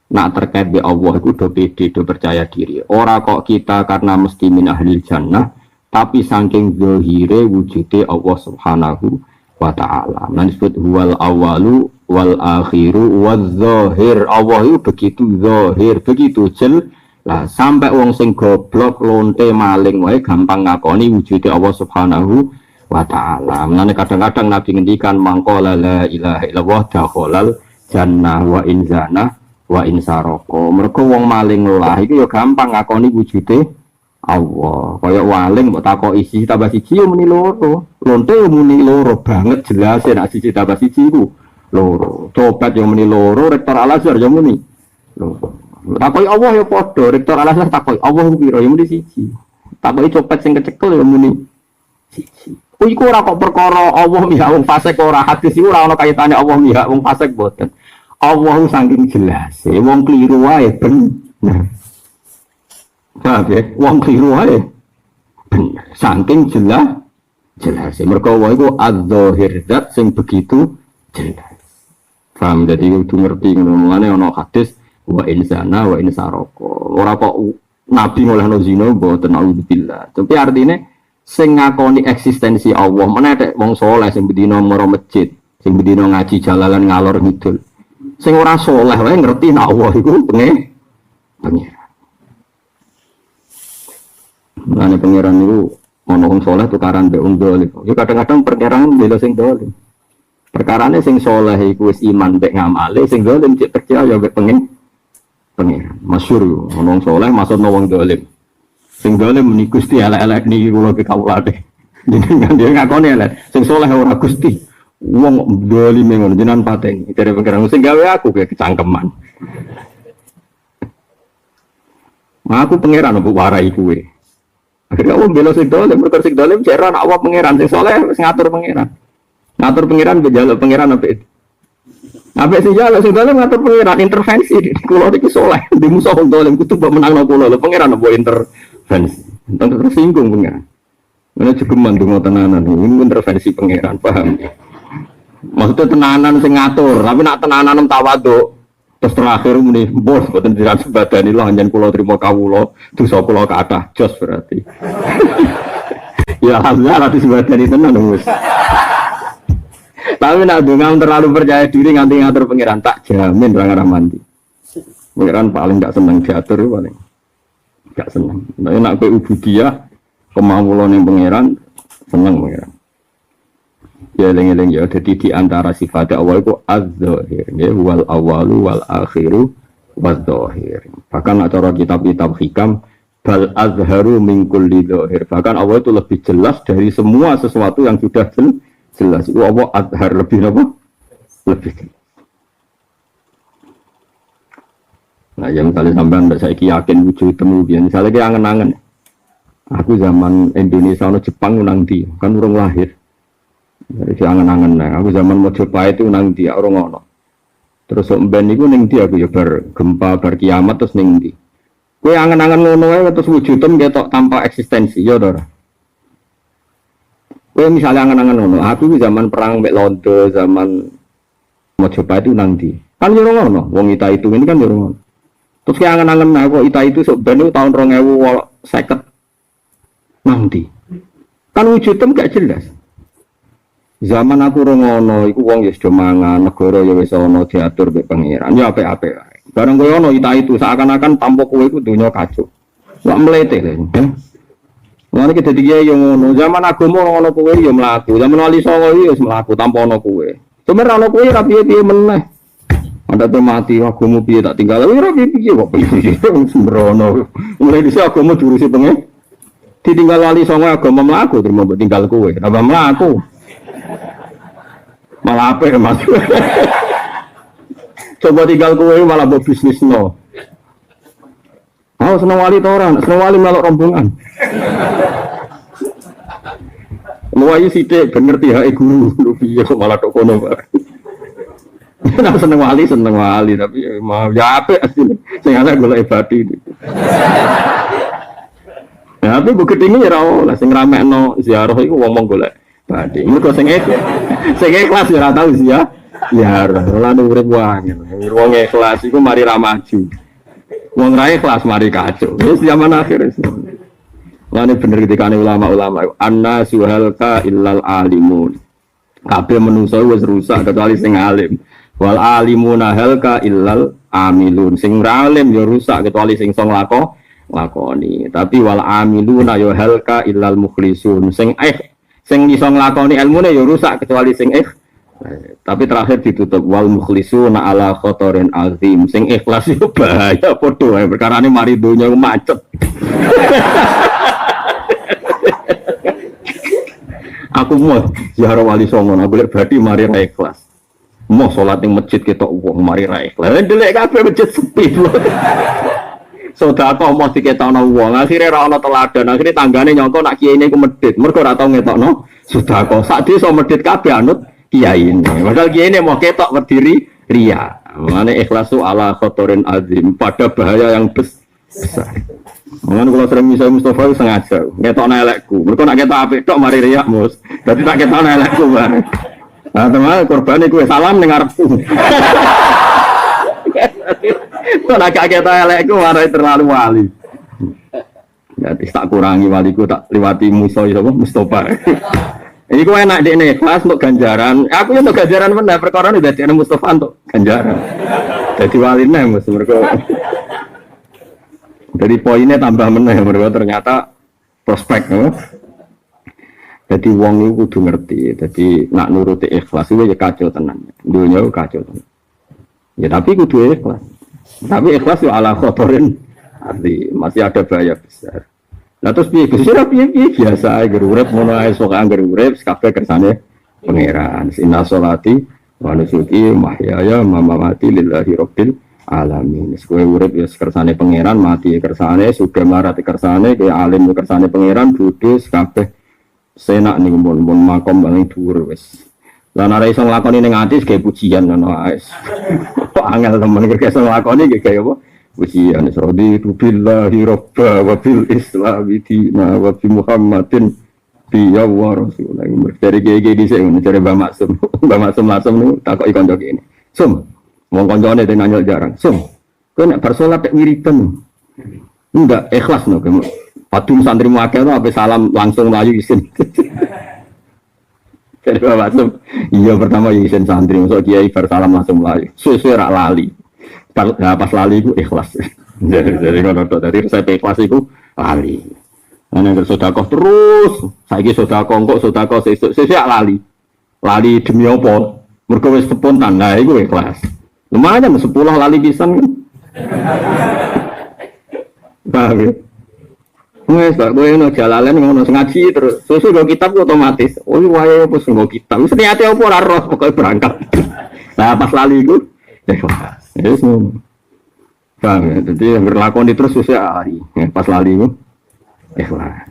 nak terkait be Allah itu do pede, do percaya diri. Ora kok kita karena mesti min ahlil jannah, tapi saking zahire wujude Allah Subhanahu wa ta'ala. Nah disebut huwal awalu wal akhiru wal zahir. Allah itu begitu zahir, begitu jelas. Sampai wong sing goblok, lonte, maling wae gampang ngakoni wujude Allah Subhanahu wa ta'ala. Mengenai kadang-kadang Nabi ngendikan mangkola la ilaha illallah dakhalal jannah wa inzana wa insaroko. Mereka wong maling lah itu ya gampang ngakoni wujude Allah. Kaya waling mbok takoki isi tambah siji yo muni loro. Lonte yo muni loro banget jelas nek siji tambah siji iku loro. Tobat yo muni loro, rektor Al-Azhar yo muni loro. Takoki Allah yo padha, rektor Al-Azhar takoki Allah piro yo muni siji. Takoki copet sing kecekel yo muni siji. Iku ora kok perkara Allah mihak wong fasik ora hadis iku ora ana kaitane Allah mihak wong fasik boten. Allah saking jelas, wong keliru wae bener. Paham ya? Wong keliru wae bener. Saking jelas. Mergo wae iku az-zahir zat sing begitu jelas. Paham, jadi kudu ngerti ngono. Mulane ana hadis wa insana wa insaroko. Ora kok nabi ngolehno zina mboten naudzubillah. Tapi artine sing ngakoni eksistensi Allah, meneh nek wong saleh sing bedina mara masjid, sing bedina ngaji jalalan ngalor ngidul. Sing ora saleh wae ngerti nek Allah iku pengen. Mulane pangeran niku ana wong saleh tukaran mbek wong dolim. Ya kadang-kadang perkiraan bela sing dolim. Perkarane sing saleh iku wis iman mbek ngamale, sing dolim cek percaya mbek pengen. Masyhur ana wong saleh maksudna wong dolim. Sing dolim muni Gusti elek-elek niki kula kawulane. Jenengan dia ngakoni elek. Sing saleh ora Gusti. Wong dolim ngono jenengan pateni. Dari perkiraan sing gawe aku kayak kecangkeman. Aku pangeran mbok warai kuwe. Akhirnya aku bela sing dolim, mergo sing dolim jera nak apa pangeran sing saleh wis ngatur pangeran. Ngatur pangeran njaluk pangeran apik. Apik sing njaluk sing dolim ngatur pangeran intervensi. Kula iki saleh, di musuh wong dolim kudu mbok menangno kula lho pangeran mbok intervensi. Entar tersinggung pangeran. Mana jegeman donga tenanan ini intervensi pangeran, paham? Maksudnya tenanan sing ngatur, tapi nak tenanan tawaduk. Terus terakhir muni bos mboten dirasebadani lho anjen kula trima kawula dosa kula kathah jos berarti. Ya alhamdulillah disebadani tenan wis. Tapi nak donga terlalu percaya diri nganti ngatur pangeran tak jamin ra ngarah mandi. Pangeran paling gak seneng diatur paling. Gak seneng. Nek nak kowe ubudiyah kemawulane pangeran seneng pangeran. Ya eling-eling ya, jadi di antara sifat Allah itu az-zahir, ya, wal awalu wal akhiru waz-zahir. Bahkan cara kitab-kitab hikam bal azharu min kulli zahir. Bahkan Allah itu lebih jelas dari semua sesuatu yang sudah jelas. Itu Allah azhar lebih apa? Lebih jelas. Nah, yang misalnya sampean saya yakin wujud temu biyen, misalnya ki angen-angen. Aku zaman Indonesia ono Jepang nang ndi, kan urung lahir. Jadi angen-angen nah, aku zaman Mojopahit itu nang dia orang ono. Terus ben niku ning ndi aku ya bar gempa bar kiamat terus ning ndi. Kowe angen-angen ngono wae terus wujudem ketok tanpa eksistensi ya ora. Kowe misalnya angen-angen ngono, aku di zaman perang mek Londo, zaman Mojopahit itu nang ndi. Kan yo ora ono, wong Ita itu ini kan yo ora ono. Terus ki angen-angen nah kok Ita itu sok ben tahun 2050 nang ndi. Kan wujudem gak jelas. Zaman aku rongono, iku wong ya sudah mangan, negara ya wis ana diatur mbek pangeran. Ya apik-apik wae. Bareng koyo ono Ita itu seakan-akan tanpa kowe iku donya kacau. Wak mlete lho. Lan iki dadi kiai yo ngono. Zaman agama ono kowe ya mlaku. Zaman wali songo iki wis mlaku tanpa ono kowe. Semer ono kowe ra piye-piye meneh. Anda tuh mati agama piye tak tinggal. Ora piye-piye kok piye. Sembrono. Mulai dhisik agama diurusi pengen. Ditinggal wali songo agama mlaku terima mbok tinggal kowe. Tambah mlaku. Malah apa ya mas? Coba tinggal kowe malah buat bisnis no. Oh seneng wali orang, seneng wali melok rombongan. Mulai sithik bener tihake guru, lu piye kok malah tok kono. Nah seneng wali tapi mau ya apik asline. Sing ana golek ibadi. Ya tapi bukit ini ya ora sing ramekno ziarah iku wong golek. Tadi, mereka sing ikhlas ya tau sih ya. Ya, lan urip wae. Wong ikhlas iku mari ra maju. Wong ra ikhlas mari kacau. Wis zaman akhir wis. Lan bener ketikane ulama-ulama anna suhalka illal alimun. Kabeh menungso wis rusak kecuali sing alim. Wal alimuna halka illal amilun. Sing ra alim ya rusak kecuali sing iso lakoni. Tapi wal amiluna ya halka illal mukhlisun. Sing iso nglakoni ilmune ya rusak kecuali sing tapi terakhir ditutup wal mukhlisuna ala khotorin azim. Sing ikhlas itu bahaya padha wae perkarane mari donya macet. Aku mau ziarah wali songo nak golek badi mari ra ikhlas. Mau salat ning masjid ketok wong mari ra ikhlas. Ndelek kabeh masjid sepi. Sedekah mesti ketokno wong, akhire ra ono teladan, akhire tanggane nyangka nak kiyaine ku medhit, mergo ora tau ngetokno sedekah. Sak desa medhit kabeh anut kiyaine. Padahal kiyaine mau ketok berdiri ria. Mane ikhlas itu ala khotorin azim, pada bahaya yang besar. Mane kalau sering misal Mustafa itu sengaja ngetokno elekku. Mergo nak ketok apik tok mari riak mus. Dadi tak ketokno elekku bareng. Nah, teman korbane kuwi salam ning ngarepku. Kok nak ketok elekku marai terlalu wali. Jadi tak kurangi waliku tak liwati musuh sapa Mustafa. Ini kok enak dek nih, kelas untuk ganjaran. Aku yang untuk ganjaran mana? Perkara ini dari Mustafa untuk ganjaran. Jadi walinya mus mereka. Dari poinnya tambah meneh mereka ternyata prospek. Jadi wong itu kudu ngerti. Jadi nak nuruti ikhlas itu ya kacau tenan. Dunia kacau tenan. Ya tapi kudu ikhlas. Tapi ikhlas itu ala khotorin. Arti masih ada bahaya besar. Nah terus piye biasa ae urip ngono ae sok angger urip kabeh kersane pangeran. Inna sholati wa nusuki mahyaya mamati lillahi rabbil alamin. Kowe urip ya kersane pangeran, mati kersane, sudah marati kersane, kowe alim kersane pangeran, bodho kabeh senak ning mun makom paling dhuwur wis. Lah nek iso nglakoni ning ati gawe pujian ngono ae. Kok angel temen iki iso nglakoni gawe apa? Ujian Saudi billahi robba wa bil islami dina wa bi muhammadin biya wa rasulullah. Dari gege dhisik ngono jare Mbak Maksum langsung niku takoki kanca kene. Sum, wong kancane ten nanyol jarang. Sum, kowe nek bar salat tek wiridan. Enggak ikhlas no kamu. Padung santrimu akeh apa salam langsung mlayu isin. Jadi Mbak Maksum, iya pertama isin santri, masuk kiai bar salam langsung mlayu. Suwe-suwe rak lali. Pas lali itu ikhlas. Jadi kalau dari saya ikhlas itu lali. Nah, yang bersodakoh terus. Saiki sodakoh kok sodakoh sesuk lali. Lali demi apa? Mergo wis spontan. Nah, itu ikhlas. Lumayan 10 lali pisan kan. Paham ya? Wes tak kowe ono jalalan ngono ngaji terus. Sesuk go kitab otomatis. Oh, wae apa sing go kitab. Wis niate apa ora roh pokoke berangkat. Nah, pas lali iku ikhlas. Yes, paham ya? Jadi yang berlakon terus susah hari, pas lali itu, ikhlas.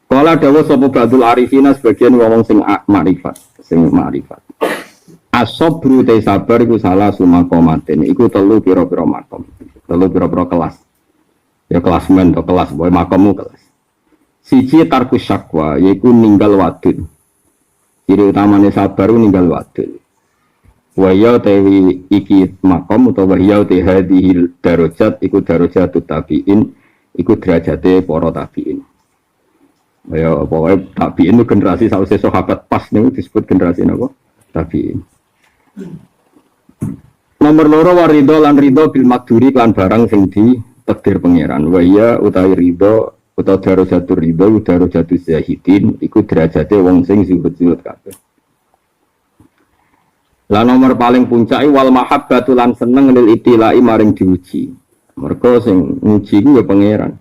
Kalau ada sopo badul arifina sebagian ngomong sing makrifat. Asobru te sabar iku salah sumakomatin. Iku telu piro-piro makom, telu piro-piro kelas. Ya kelas men atau kelas, boy makommu kelas. Siji tarku syakwa, yaiku ninggal wadud. Ciri utamanya sabar ninggal wadud. Wahya tewi iki makom utawa wahya te hadhil darajat iku darajatut tabiin iku derajate para tabiin. Ya pokoke tabiin itu generasi sawise sahabat pas niku disebut generasi napa? Tabiin. Nomor loro warido lan ridho bil makduri lan barang sing ditakdir pangeran. Wahya utawi ridho utawa darajatur ridho darajatus zahidin iku derajate wong sing zuhud-zuhud kabeh. Lah nomor paling puncak wal mahabbatu lan seneng lil itilai maring diuji. Mergo sing nguji ku ya pangeran.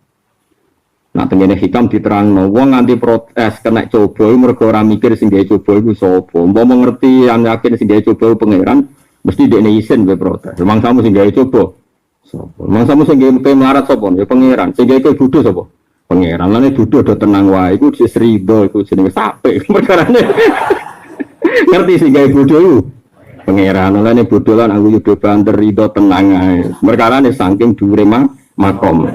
Nah tengene hikam diterangno wong nganti protes kena coba mergo ora mikir sing gawe coba iku sapa. Umpama ngerti yang yakin sing gawe coba pangeran mesti dekne isin be protes. Mangsamu sing gawe coba sapa? Mangsamu sing gawe melarat sapa? Ya pangeran. Sing gawe bodho sapa? Pangeran. Lane bodho do tenang wae iku wis ridho iku jenenge sapek perkarane. Ngerti sing gawe bodho iku pangeran lan bodho lan aku yo banter ridho tenang ae. Merkarane saking dhuwure makom.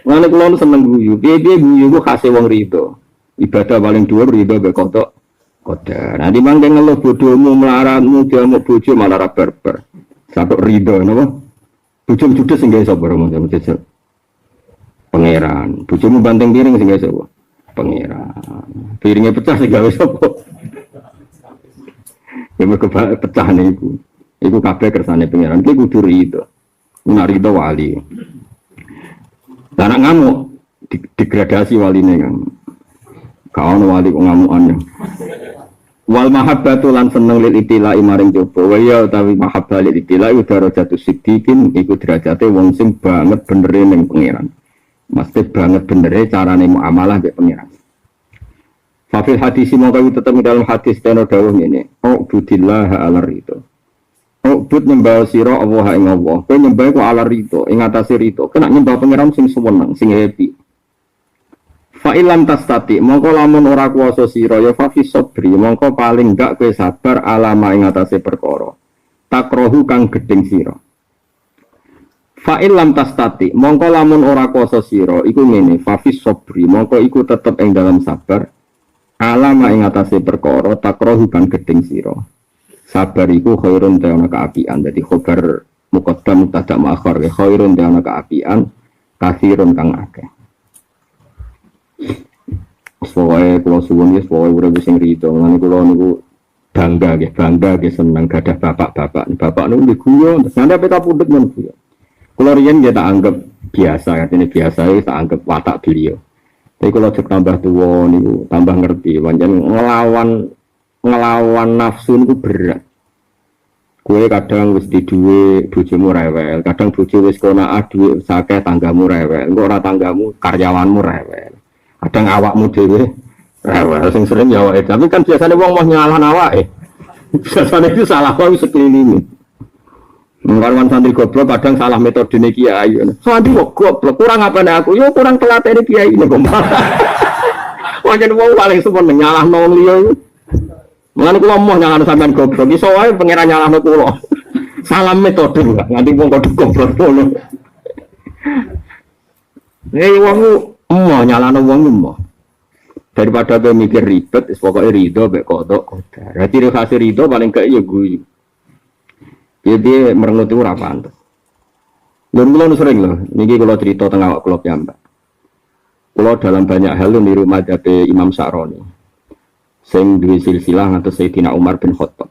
Ngene kula seneng guyu. Piye-piye guyu ku khase wong ridho. Ibadah paling dhuwur ridho mek kodok. Nah di mangke ngeluh bodhomu melaratmu diamuk bojo malah ra barbar. Sakok ridho napa? Bojo judes sing gawe sapa romo jajal. Pangeran. Bojomu banteng piring sing gawe sapa? Pangeran. Piringe pecah sing gawe sapa? Ya mergo pecah niku. Iku kabeh kersane pangeran. Iki kudu ridho. Nek ridho wali. Lah nek ngamuk degradasi waline kan. Kaon wali kok ngamukan. Wal mahabbatu lan seneng lil itilai maring coba. Wa ya utawi mahabbah lil itilai darajatus siddiqin iku derajate wong sing banget benere ning pangeran. Mesti banget benere carane muamalah mbek pangeran. Fafil hadis mongko tetep dalam hadis teno dawuh ngene. Oh budillah ala ridho. Oh bud nyembah sira Allah ing Allah. Kowe nyembah kok ala ridho, ing atase ridho. Kena nyembah pangeran sing seneng, sing happy. Fa ilam tastati mongko lamun ora kuwasa sira ya fa fi sabri mongko paling gak kowe sabar alama ing atase perkara takrohu kang gedeng sira. Fa ilam tastati mongko lamun ora kuwasa sira iku ngene fa fi sabri mongko iku tetep ing dalam sabar alama ing atase perkara takrohu kang gedeng sira. Sabar iku khairun ta'ana kaapian. Dadi khabar muqaddam mubtada muakhar khairun ta'ana kaapian kathirun kang akeh. Pokoknya kalau suwun ya, pokoknya udah bisa ngerito. Mengenai kalau niku bangga ya senang gak ada bapak niku diguyon. Nanti apa tak pudek men guyon. Kalau riyen ya tak anggap biasa, artinya biasa ya tak anggap watak beliau. Tapi kalau cek tambah tua niku tambah ngerti. Wajan ngelawan nafsu niku berat. Kue kadang wis di duwe bojomu rewel, kadang bojo wis konaah duwe sakeh tanggamu rewel, engko ora tanggamu karyawanmu rewel. Kadang awakmu dhewe rewel sing sering ya awake. Tapi kan biasanya wong mau nyalahan awake. Biasanya itu salah wong sekeliling. Karwan santri goblok kadang salah metodene kiai. Santri kok goblok kurang apane aku? Yo kurang telatene kiai ini kok. Wajan wong paling sumpah nyalahno wong liya. Mulane kula moh nyalahno sampean goblok. Iso wae pangeran nyalahno kula. Salah metode nganti wong kok goblok ngono. Wong mau nyalano wong mau daripada gue mikir ribet, pokoknya ridho mek kodok kodar. Jadi hasil ridho paling kayak ya gue. Jadi merengut itu rapan. Dan kalau sering loh, niki kalau cerita tengah klub ya mbak. Kalau dalam banyak hal niru madzhab Imam Sa'roni. Sing duwe silsilah atau Sayyidina Umar bin Khattab.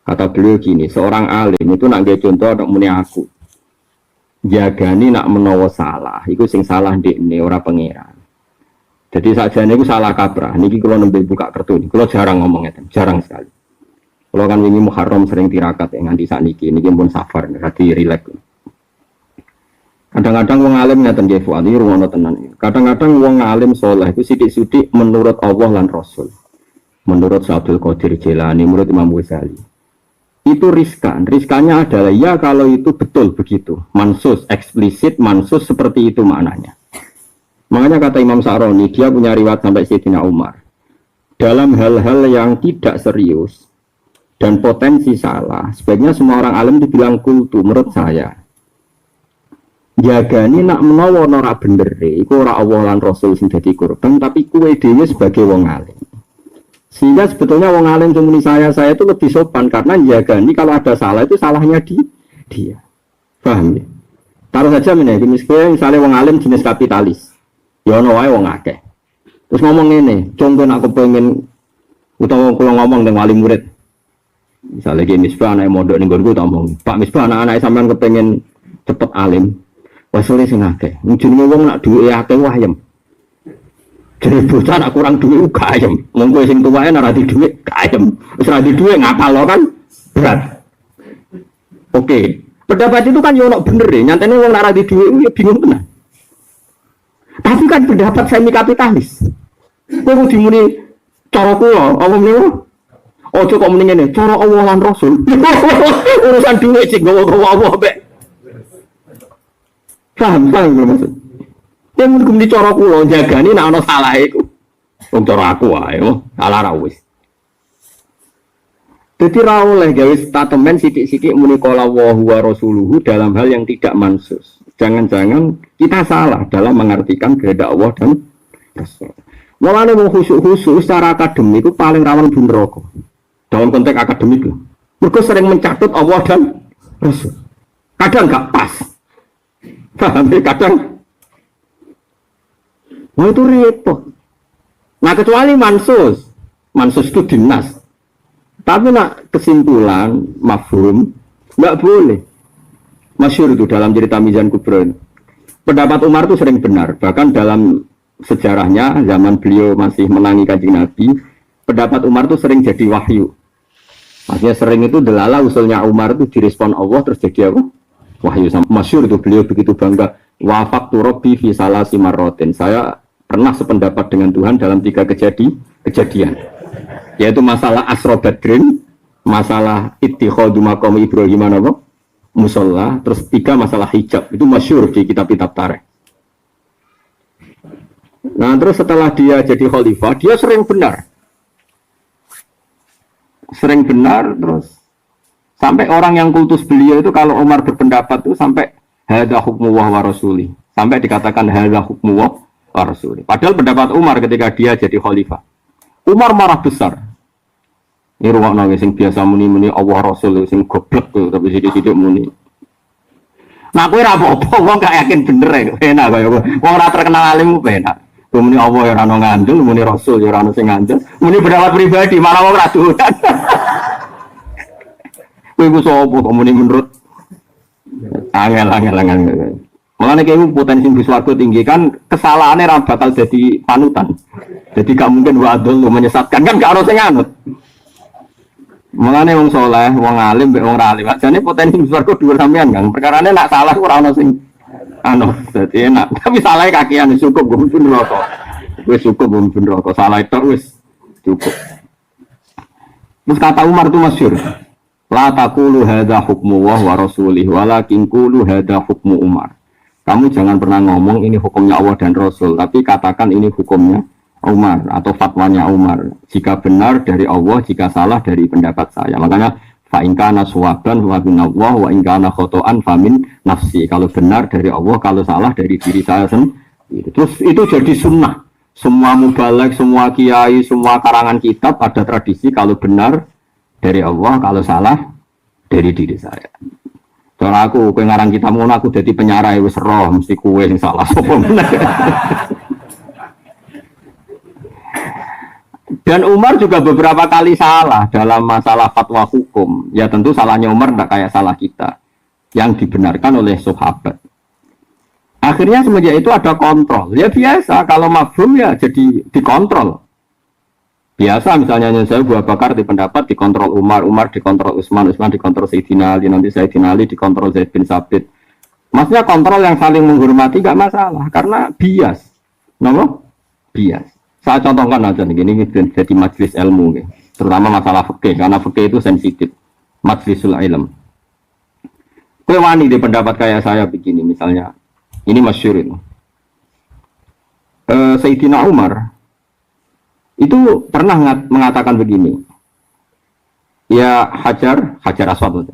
Kata beliau gini, seorang alim itu nak nggih contoh nak muni aku. Jagani nak menawa salah, iku sing salah ndekne ora pangeran. Jadi sakjane iku salah kaprah. Niki kula nembe buka kertu niki. Kula jarang ngomong ngeten, jarang sekali. Kula kan wingi Muharram sering tirakat nganti sakniki. Niki pun safar, dadi rileks. Kadang-kadang wong alim ngeten nggih Fuad, iki rumono tenan. Kadang-kadang wong alim saleh iku sithik-sithik menurut Allah lan Rasul. Menurut Abdul Qadir Jilani, menurut Imam Ghazali. Itu riskan. Riskannya adalah ya kalau itu betul begitu. Mansus, eksplisit, mansus seperti itu maknanya. Makanya kata Imam Sa'roni, dia punya riwayat sampai Sayyidina Umar. Dalam hal-hal yang tidak serius dan potensi salah, sebaiknya semua orang alim dibilang kultu, menurut saya. Jagani nak menawa ora bener, iku ora Allah lan Rasul sing dadi korban, tapi kuwe dhewe sebagai wong alim. Sehingga sebetulnya wong alim cuma saya itu lebih sopan karena jagani kalau ada salah itu salahnya dia. Paham ya? Taruh saja misalnya wong alim jenis kapitalis. Ya ono wae wong akeh. Terus ngomong ngene, contoh aku pengen utawa kula ngomong dengan wali murid. Misalnya gini, Misbah anak mondok ning nggonku tak omong. Pak Misbah anak-anak sampean kepengin cepet alim. Wasile sing akeh. Jenenge wong nak duwe akeh wayem. Jadi bocah nak kurang duit gak ayem. Monggo sing tuwae ora di duit gak ayem. Wis ora di duit ngapal kan berat. Oke. Pendapat itu kan yo ono bener ya. Nyantene wong ora di duit yo bingung tenan. Tapi kan pendapat semi kapitalis. Kok dimuni cara kula, apa meneh? Ojo kok muni ngene, cara Allah lan Rasul. Urusan duit sing gowo-gowo apa mbek. Paham maksud. Yang mungkin dicorok kulo jagani nak ono salah iku. Wong cara aku wae, salah ra wis. Dadi ra oleh gawe statement sithik-sithik muni qala wa huwa rasuluhu dalam hal yang tidak mansus. Jangan-jangan kita salah dalam mengartikan kehendak Allah dan Rasul. Mulane wong khusyuk-khusyuk secara akademik itu paling rawan bun neraka. Dalam konteks akademik lho. Mergo sering mencatut Allah dan Rasul. Kadang gak pas. Paham ya? Kadang wah itu repot. Nah kecuali mansus itu dinas. Tapi nak kesimpulan mafhum nggak boleh. Masyhur itu dalam cerita Mizan Kubro. Pendapat Umar itu sering benar. Bahkan dalam sejarahnya zaman beliau masih menangi Kanjeng Nabi, pendapat Umar itu sering jadi wahyu. Maksudnya sering itu delala usulnya Umar itu direspon Allah terus jadi apa? Wahyu. Masyhur itu beliau begitu bangga. Wafaqtu Rabbi fi salasi marratin. Saya pernah sependapat dengan Tuhan dalam 3 kejadian, yaitu masalah Asra Badrin, masalah ittikhadu maqam Ibrahim apa? Musola, terus 3 masalah hijab. Itu masyhur di kitab-kitab tarikh. Nah terus setelah dia jadi khalifah, dia sering benar. Sering benar terus. Sampai orang yang kultus beliau itu kalau Umar berpendapat itu sampai hadza hukmu wa rasuli. Sampai dikatakan hadza hukmu wa rasuli. Padahal pendapat Umar ketika dia jadi khalifah. Umar marah besar. Ini ruang sing biasa muni-muni Allah Rasul sing goblok tuh tapi sidik-sidik muni. Nah kowe ora apa-apa wong gak yakin bener ya. Enak kaya wong ora terkenal alim enak. Muni Allah ya ora ono ngandel, muni Rasul ya ora ono sing ngandel, muni pendapat pribadi malah wong ora dolan. Kowe ku sapa kok muni menurut angel. Mulane kowe potensi swarga tinggi kan kesalahannya ra bakal jadi panutan. Jadi gak mungkin wadul menyesatkan kan gak ono sing anut. Mulane wong saleh, wong alim mbek wong ra alim, ajane potensi swarga dhuwur sampean Kang. Perkarane nak salah ora ono sing dadi enak. Tapi salah kakean cukup mungkin neraka. Wis cukup mungkin neraka. Salah itu wis cukup. Terus kata Umar itu masyhur. La taqulu hadza hukmu wa rasulih walakin qulu hadza hukmu Umar. Kamu jangan pernah ngomong ini hukumnya Allah dan Rasul, tapi katakan ini hukumnya Umar atau fatwanya Umar. Jika benar dari Allah, jika salah dari pendapat saya. Makanya fa in kana suwaban wa min Allah wa in kana khotoan fa min nafsi. Kalau benar dari Allah, kalau salah dari diri saya sendiri. Terus itu jadi sunnah. Semua mubalek, semua kiai, semua karangan kitab ada tradisi kalau benar dari Allah, kalau salah dari diri saya. Soalnya aku kowe ngarang kitab ngono aku dadi penyarai wis roh mesti kowe sing salah sapa meneh. Dan Umar juga beberapa kali salah dalam masalah fatwa hukum. Ya tentu salahnya Umar tidak kayak salah kita. Yang dibenarkan oleh sahabat. Akhirnya semenjak itu ada kontrol. Ya biasa, kalau mafhum ya jadi dikontrol. Biasa misalnya saya Abu Bakar di pendapat dikontrol Umar, Umar dikontrol Utsman, Utsman dikontrol Sayyidina Ali, nanti Sayyidina Ali dikontrol Zaid bin Sabit. Maksudnya kontrol yang saling menghormati gak masalah. Karena bias. Nama? Bias. Saya contohkan aja nih, ini jadi majelis ilmu, terutama masalah fikih, karena fikih itu sensitif, majlisul ilm. Kowe wani di pendapat kayak saya begini, misalnya, ini masyhur itu. Sayyidina Umar itu pernah mengatakan begini, ya Hajar Aswad,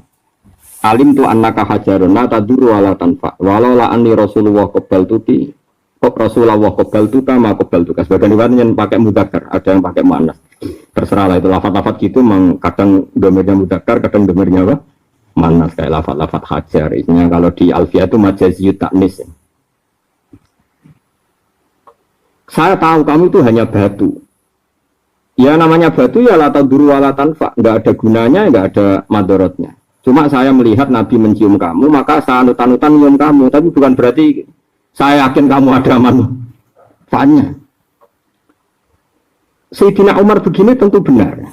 alim tu annaka hajarun la tadurru wala tanfa, walau la anni Rasulullah qabal tuti. Kok Rasulullah qabal tuka ma qabal tuka. Sebagian riwayat yang pakai mudzakkar, ada yang pakai muannas. Terserah lah itu lafaz-lafaz gitu kadang domirnya mudzakkar, kadang domirnya apa? Muannas kayak lafaz-lafaz hajar. Isinya kalau di Alfiyah itu majaziyut ta'nis. Saya tahu kamu itu hanya batu. Ya namanya batu ya la tadurru wala tanfa, enggak ada gunanya, enggak ada madorotnya. Cuma saya melihat Nabi mencium kamu, maka saya anut-anutan nyium kamu, tapi bukan berarti saya yakin kamu ada manfaatnya. Sayyidina Umar begini tentu benar.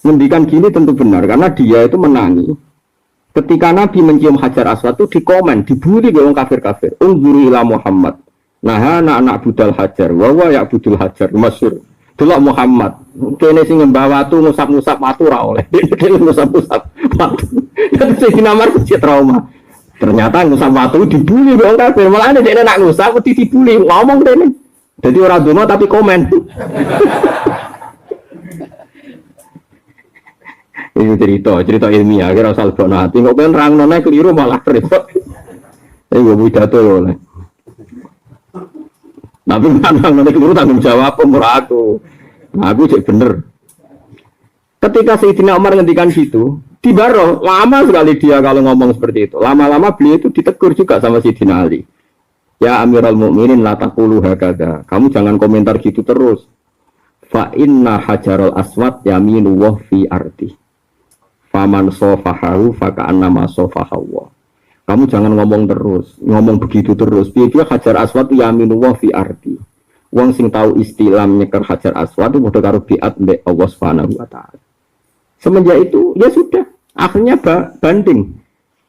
Ngendikan gini tentu benar. Karena dia itu menangi. Ketika Nabi mencium Hajar Aswad itu dikomen, dibully oleh orang kafir-kafir. Ungguri ila Muhammad. Nah anak budal Hajar. Wawa ya budul Hajar. Masyur. Delok Muhammad. Kene sing ngembah watu, ngusap-ngusap watu ra oleh. Dia ngusap-ngusap watu. Itu Sayyidina Umar kecil trauma. Ternyata ngusap watu dibully orang kafir. Malah dia nak ngusap dibully. Ngomong dene. Jadi orang donga tapi komen. Ini cerita ilmiah. Kira asal bono hati. Kok pengen rang nona keliru malah repot. Ini gue pidato oleh. Tapi rang nona keliru tanggung jawab pemurah aku. Nah, aku cek bener. Ketika Sayyidina Umar ngendikan situ, Tibaro, lama sekali dia kalau ngomong seperti itu. Lama-lama beliau itu ditegur juga sama Sayyidina Ali. Ya Amirul Mukminin la taqulu hakadha. Kamu jangan komentar gitu terus. Fa inna hajarul aswad yaminu wa fi ardi. Faman sofahahu faka'annama sofahawa. Kamu jangan ngomong terus, ngomong begitu terus. Dia hajar aswad yaminu wa fi ardi. Wong sing tahu istilah nyeker hajar aswad itu padha karo biat mbek Allah Subhanahu wa taala. Semenjak itu ya sudah, akhirnya banding.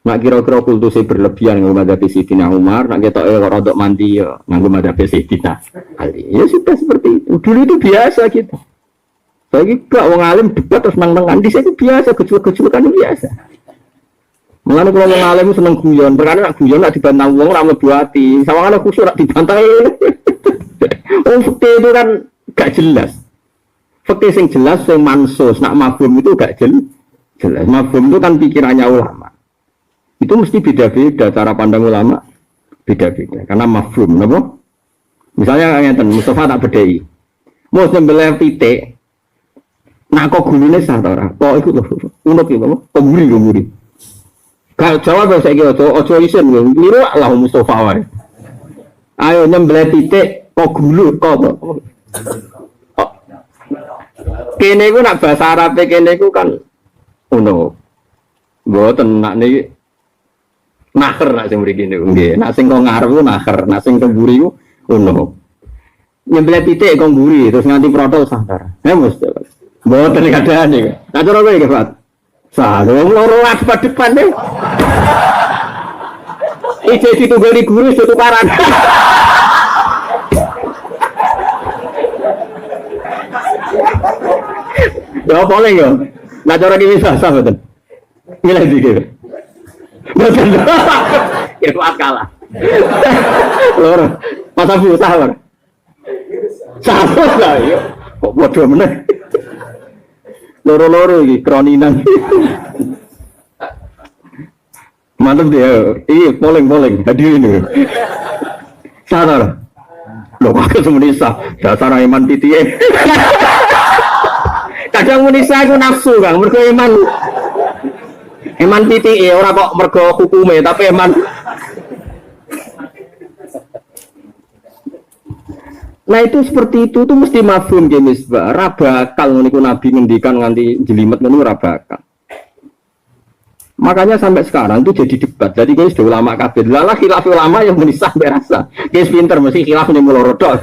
Nak kira-kira kultusnya berlebihan nganggo madzhab Sayyidina Umar, nak ketok rodok mandi ya nganggo madzhab Sayyidina Ali. Ya sudah seperti itu. Dulu itu biasa gitu. Bagi gak wong alim debat terus nang-nangan di situ biasa, gejul-gejulan biasa. Mengenai kalau wong alim seneng guyon, perkara nak guyon nak dibantah wong ora mlebu ati. Sawangane khusuk nak dibantah. Oh, fikih itu kan gak jelas. Fikih sing jelas, sing mansus, nak mafhum itu gak jelas. Mafhum itu kan pikirannya ulama. Itu mesti beda-beda cara pandang ulama, beda-beda. Karena mafhum, napa? Misalnya ngeten, Mustafa tak bedhei. Mau sembelih pitik, nak kok gulune sah ta ora? Kok iku lho, unuk iki apa? Kemburi. Kalau jawab saya kira ojo isin niru lah Mustafa wae. Ayo nyembelih pitik kok gulu kok apa? Kene iku nak bahasa Arab kene iku kan unuk. Mboten nak niki naker nak sing mriki niku nggih. Nak sing kok ngarep ku naker, nak sing kemburi ku unuk. Nyembelih pitik kok mburi terus nganti protol sadar. Ya mesti. Mboten kadang iki. Nah cara kowe iki, Pak. Sah, loro aspat depan deh. Ije ditunggal di guru tukaran. Ya boleh ya. Nah cara ini bisa sah betul. Milih dikit. Betul. Ya kalah. Loro. Masa susah lor. Sah lah ya. Kok bodoh meneh. Loro-loro iki kroninan. Mantap dia. Iya, polling hadir ini. Sadar. Loh, aku semunisa. Dasar iman titiye. Kadang munisa aku nafsu, Kang. Mergo iman titiye ora kok mergo hukume, tapi iman. Nah itu seperti itu tuh mesti mafhum ge misbah. Ra bakal niku Nabi ngendikan nganti jelimet ngono ora bakal. Makanya sampai sekarang itu jadi debat. Jadi guys, ulama kabeh. Lah khilaf ulama yang menisah berasa. Guys pinter mesti khilaf ning mulo rodok.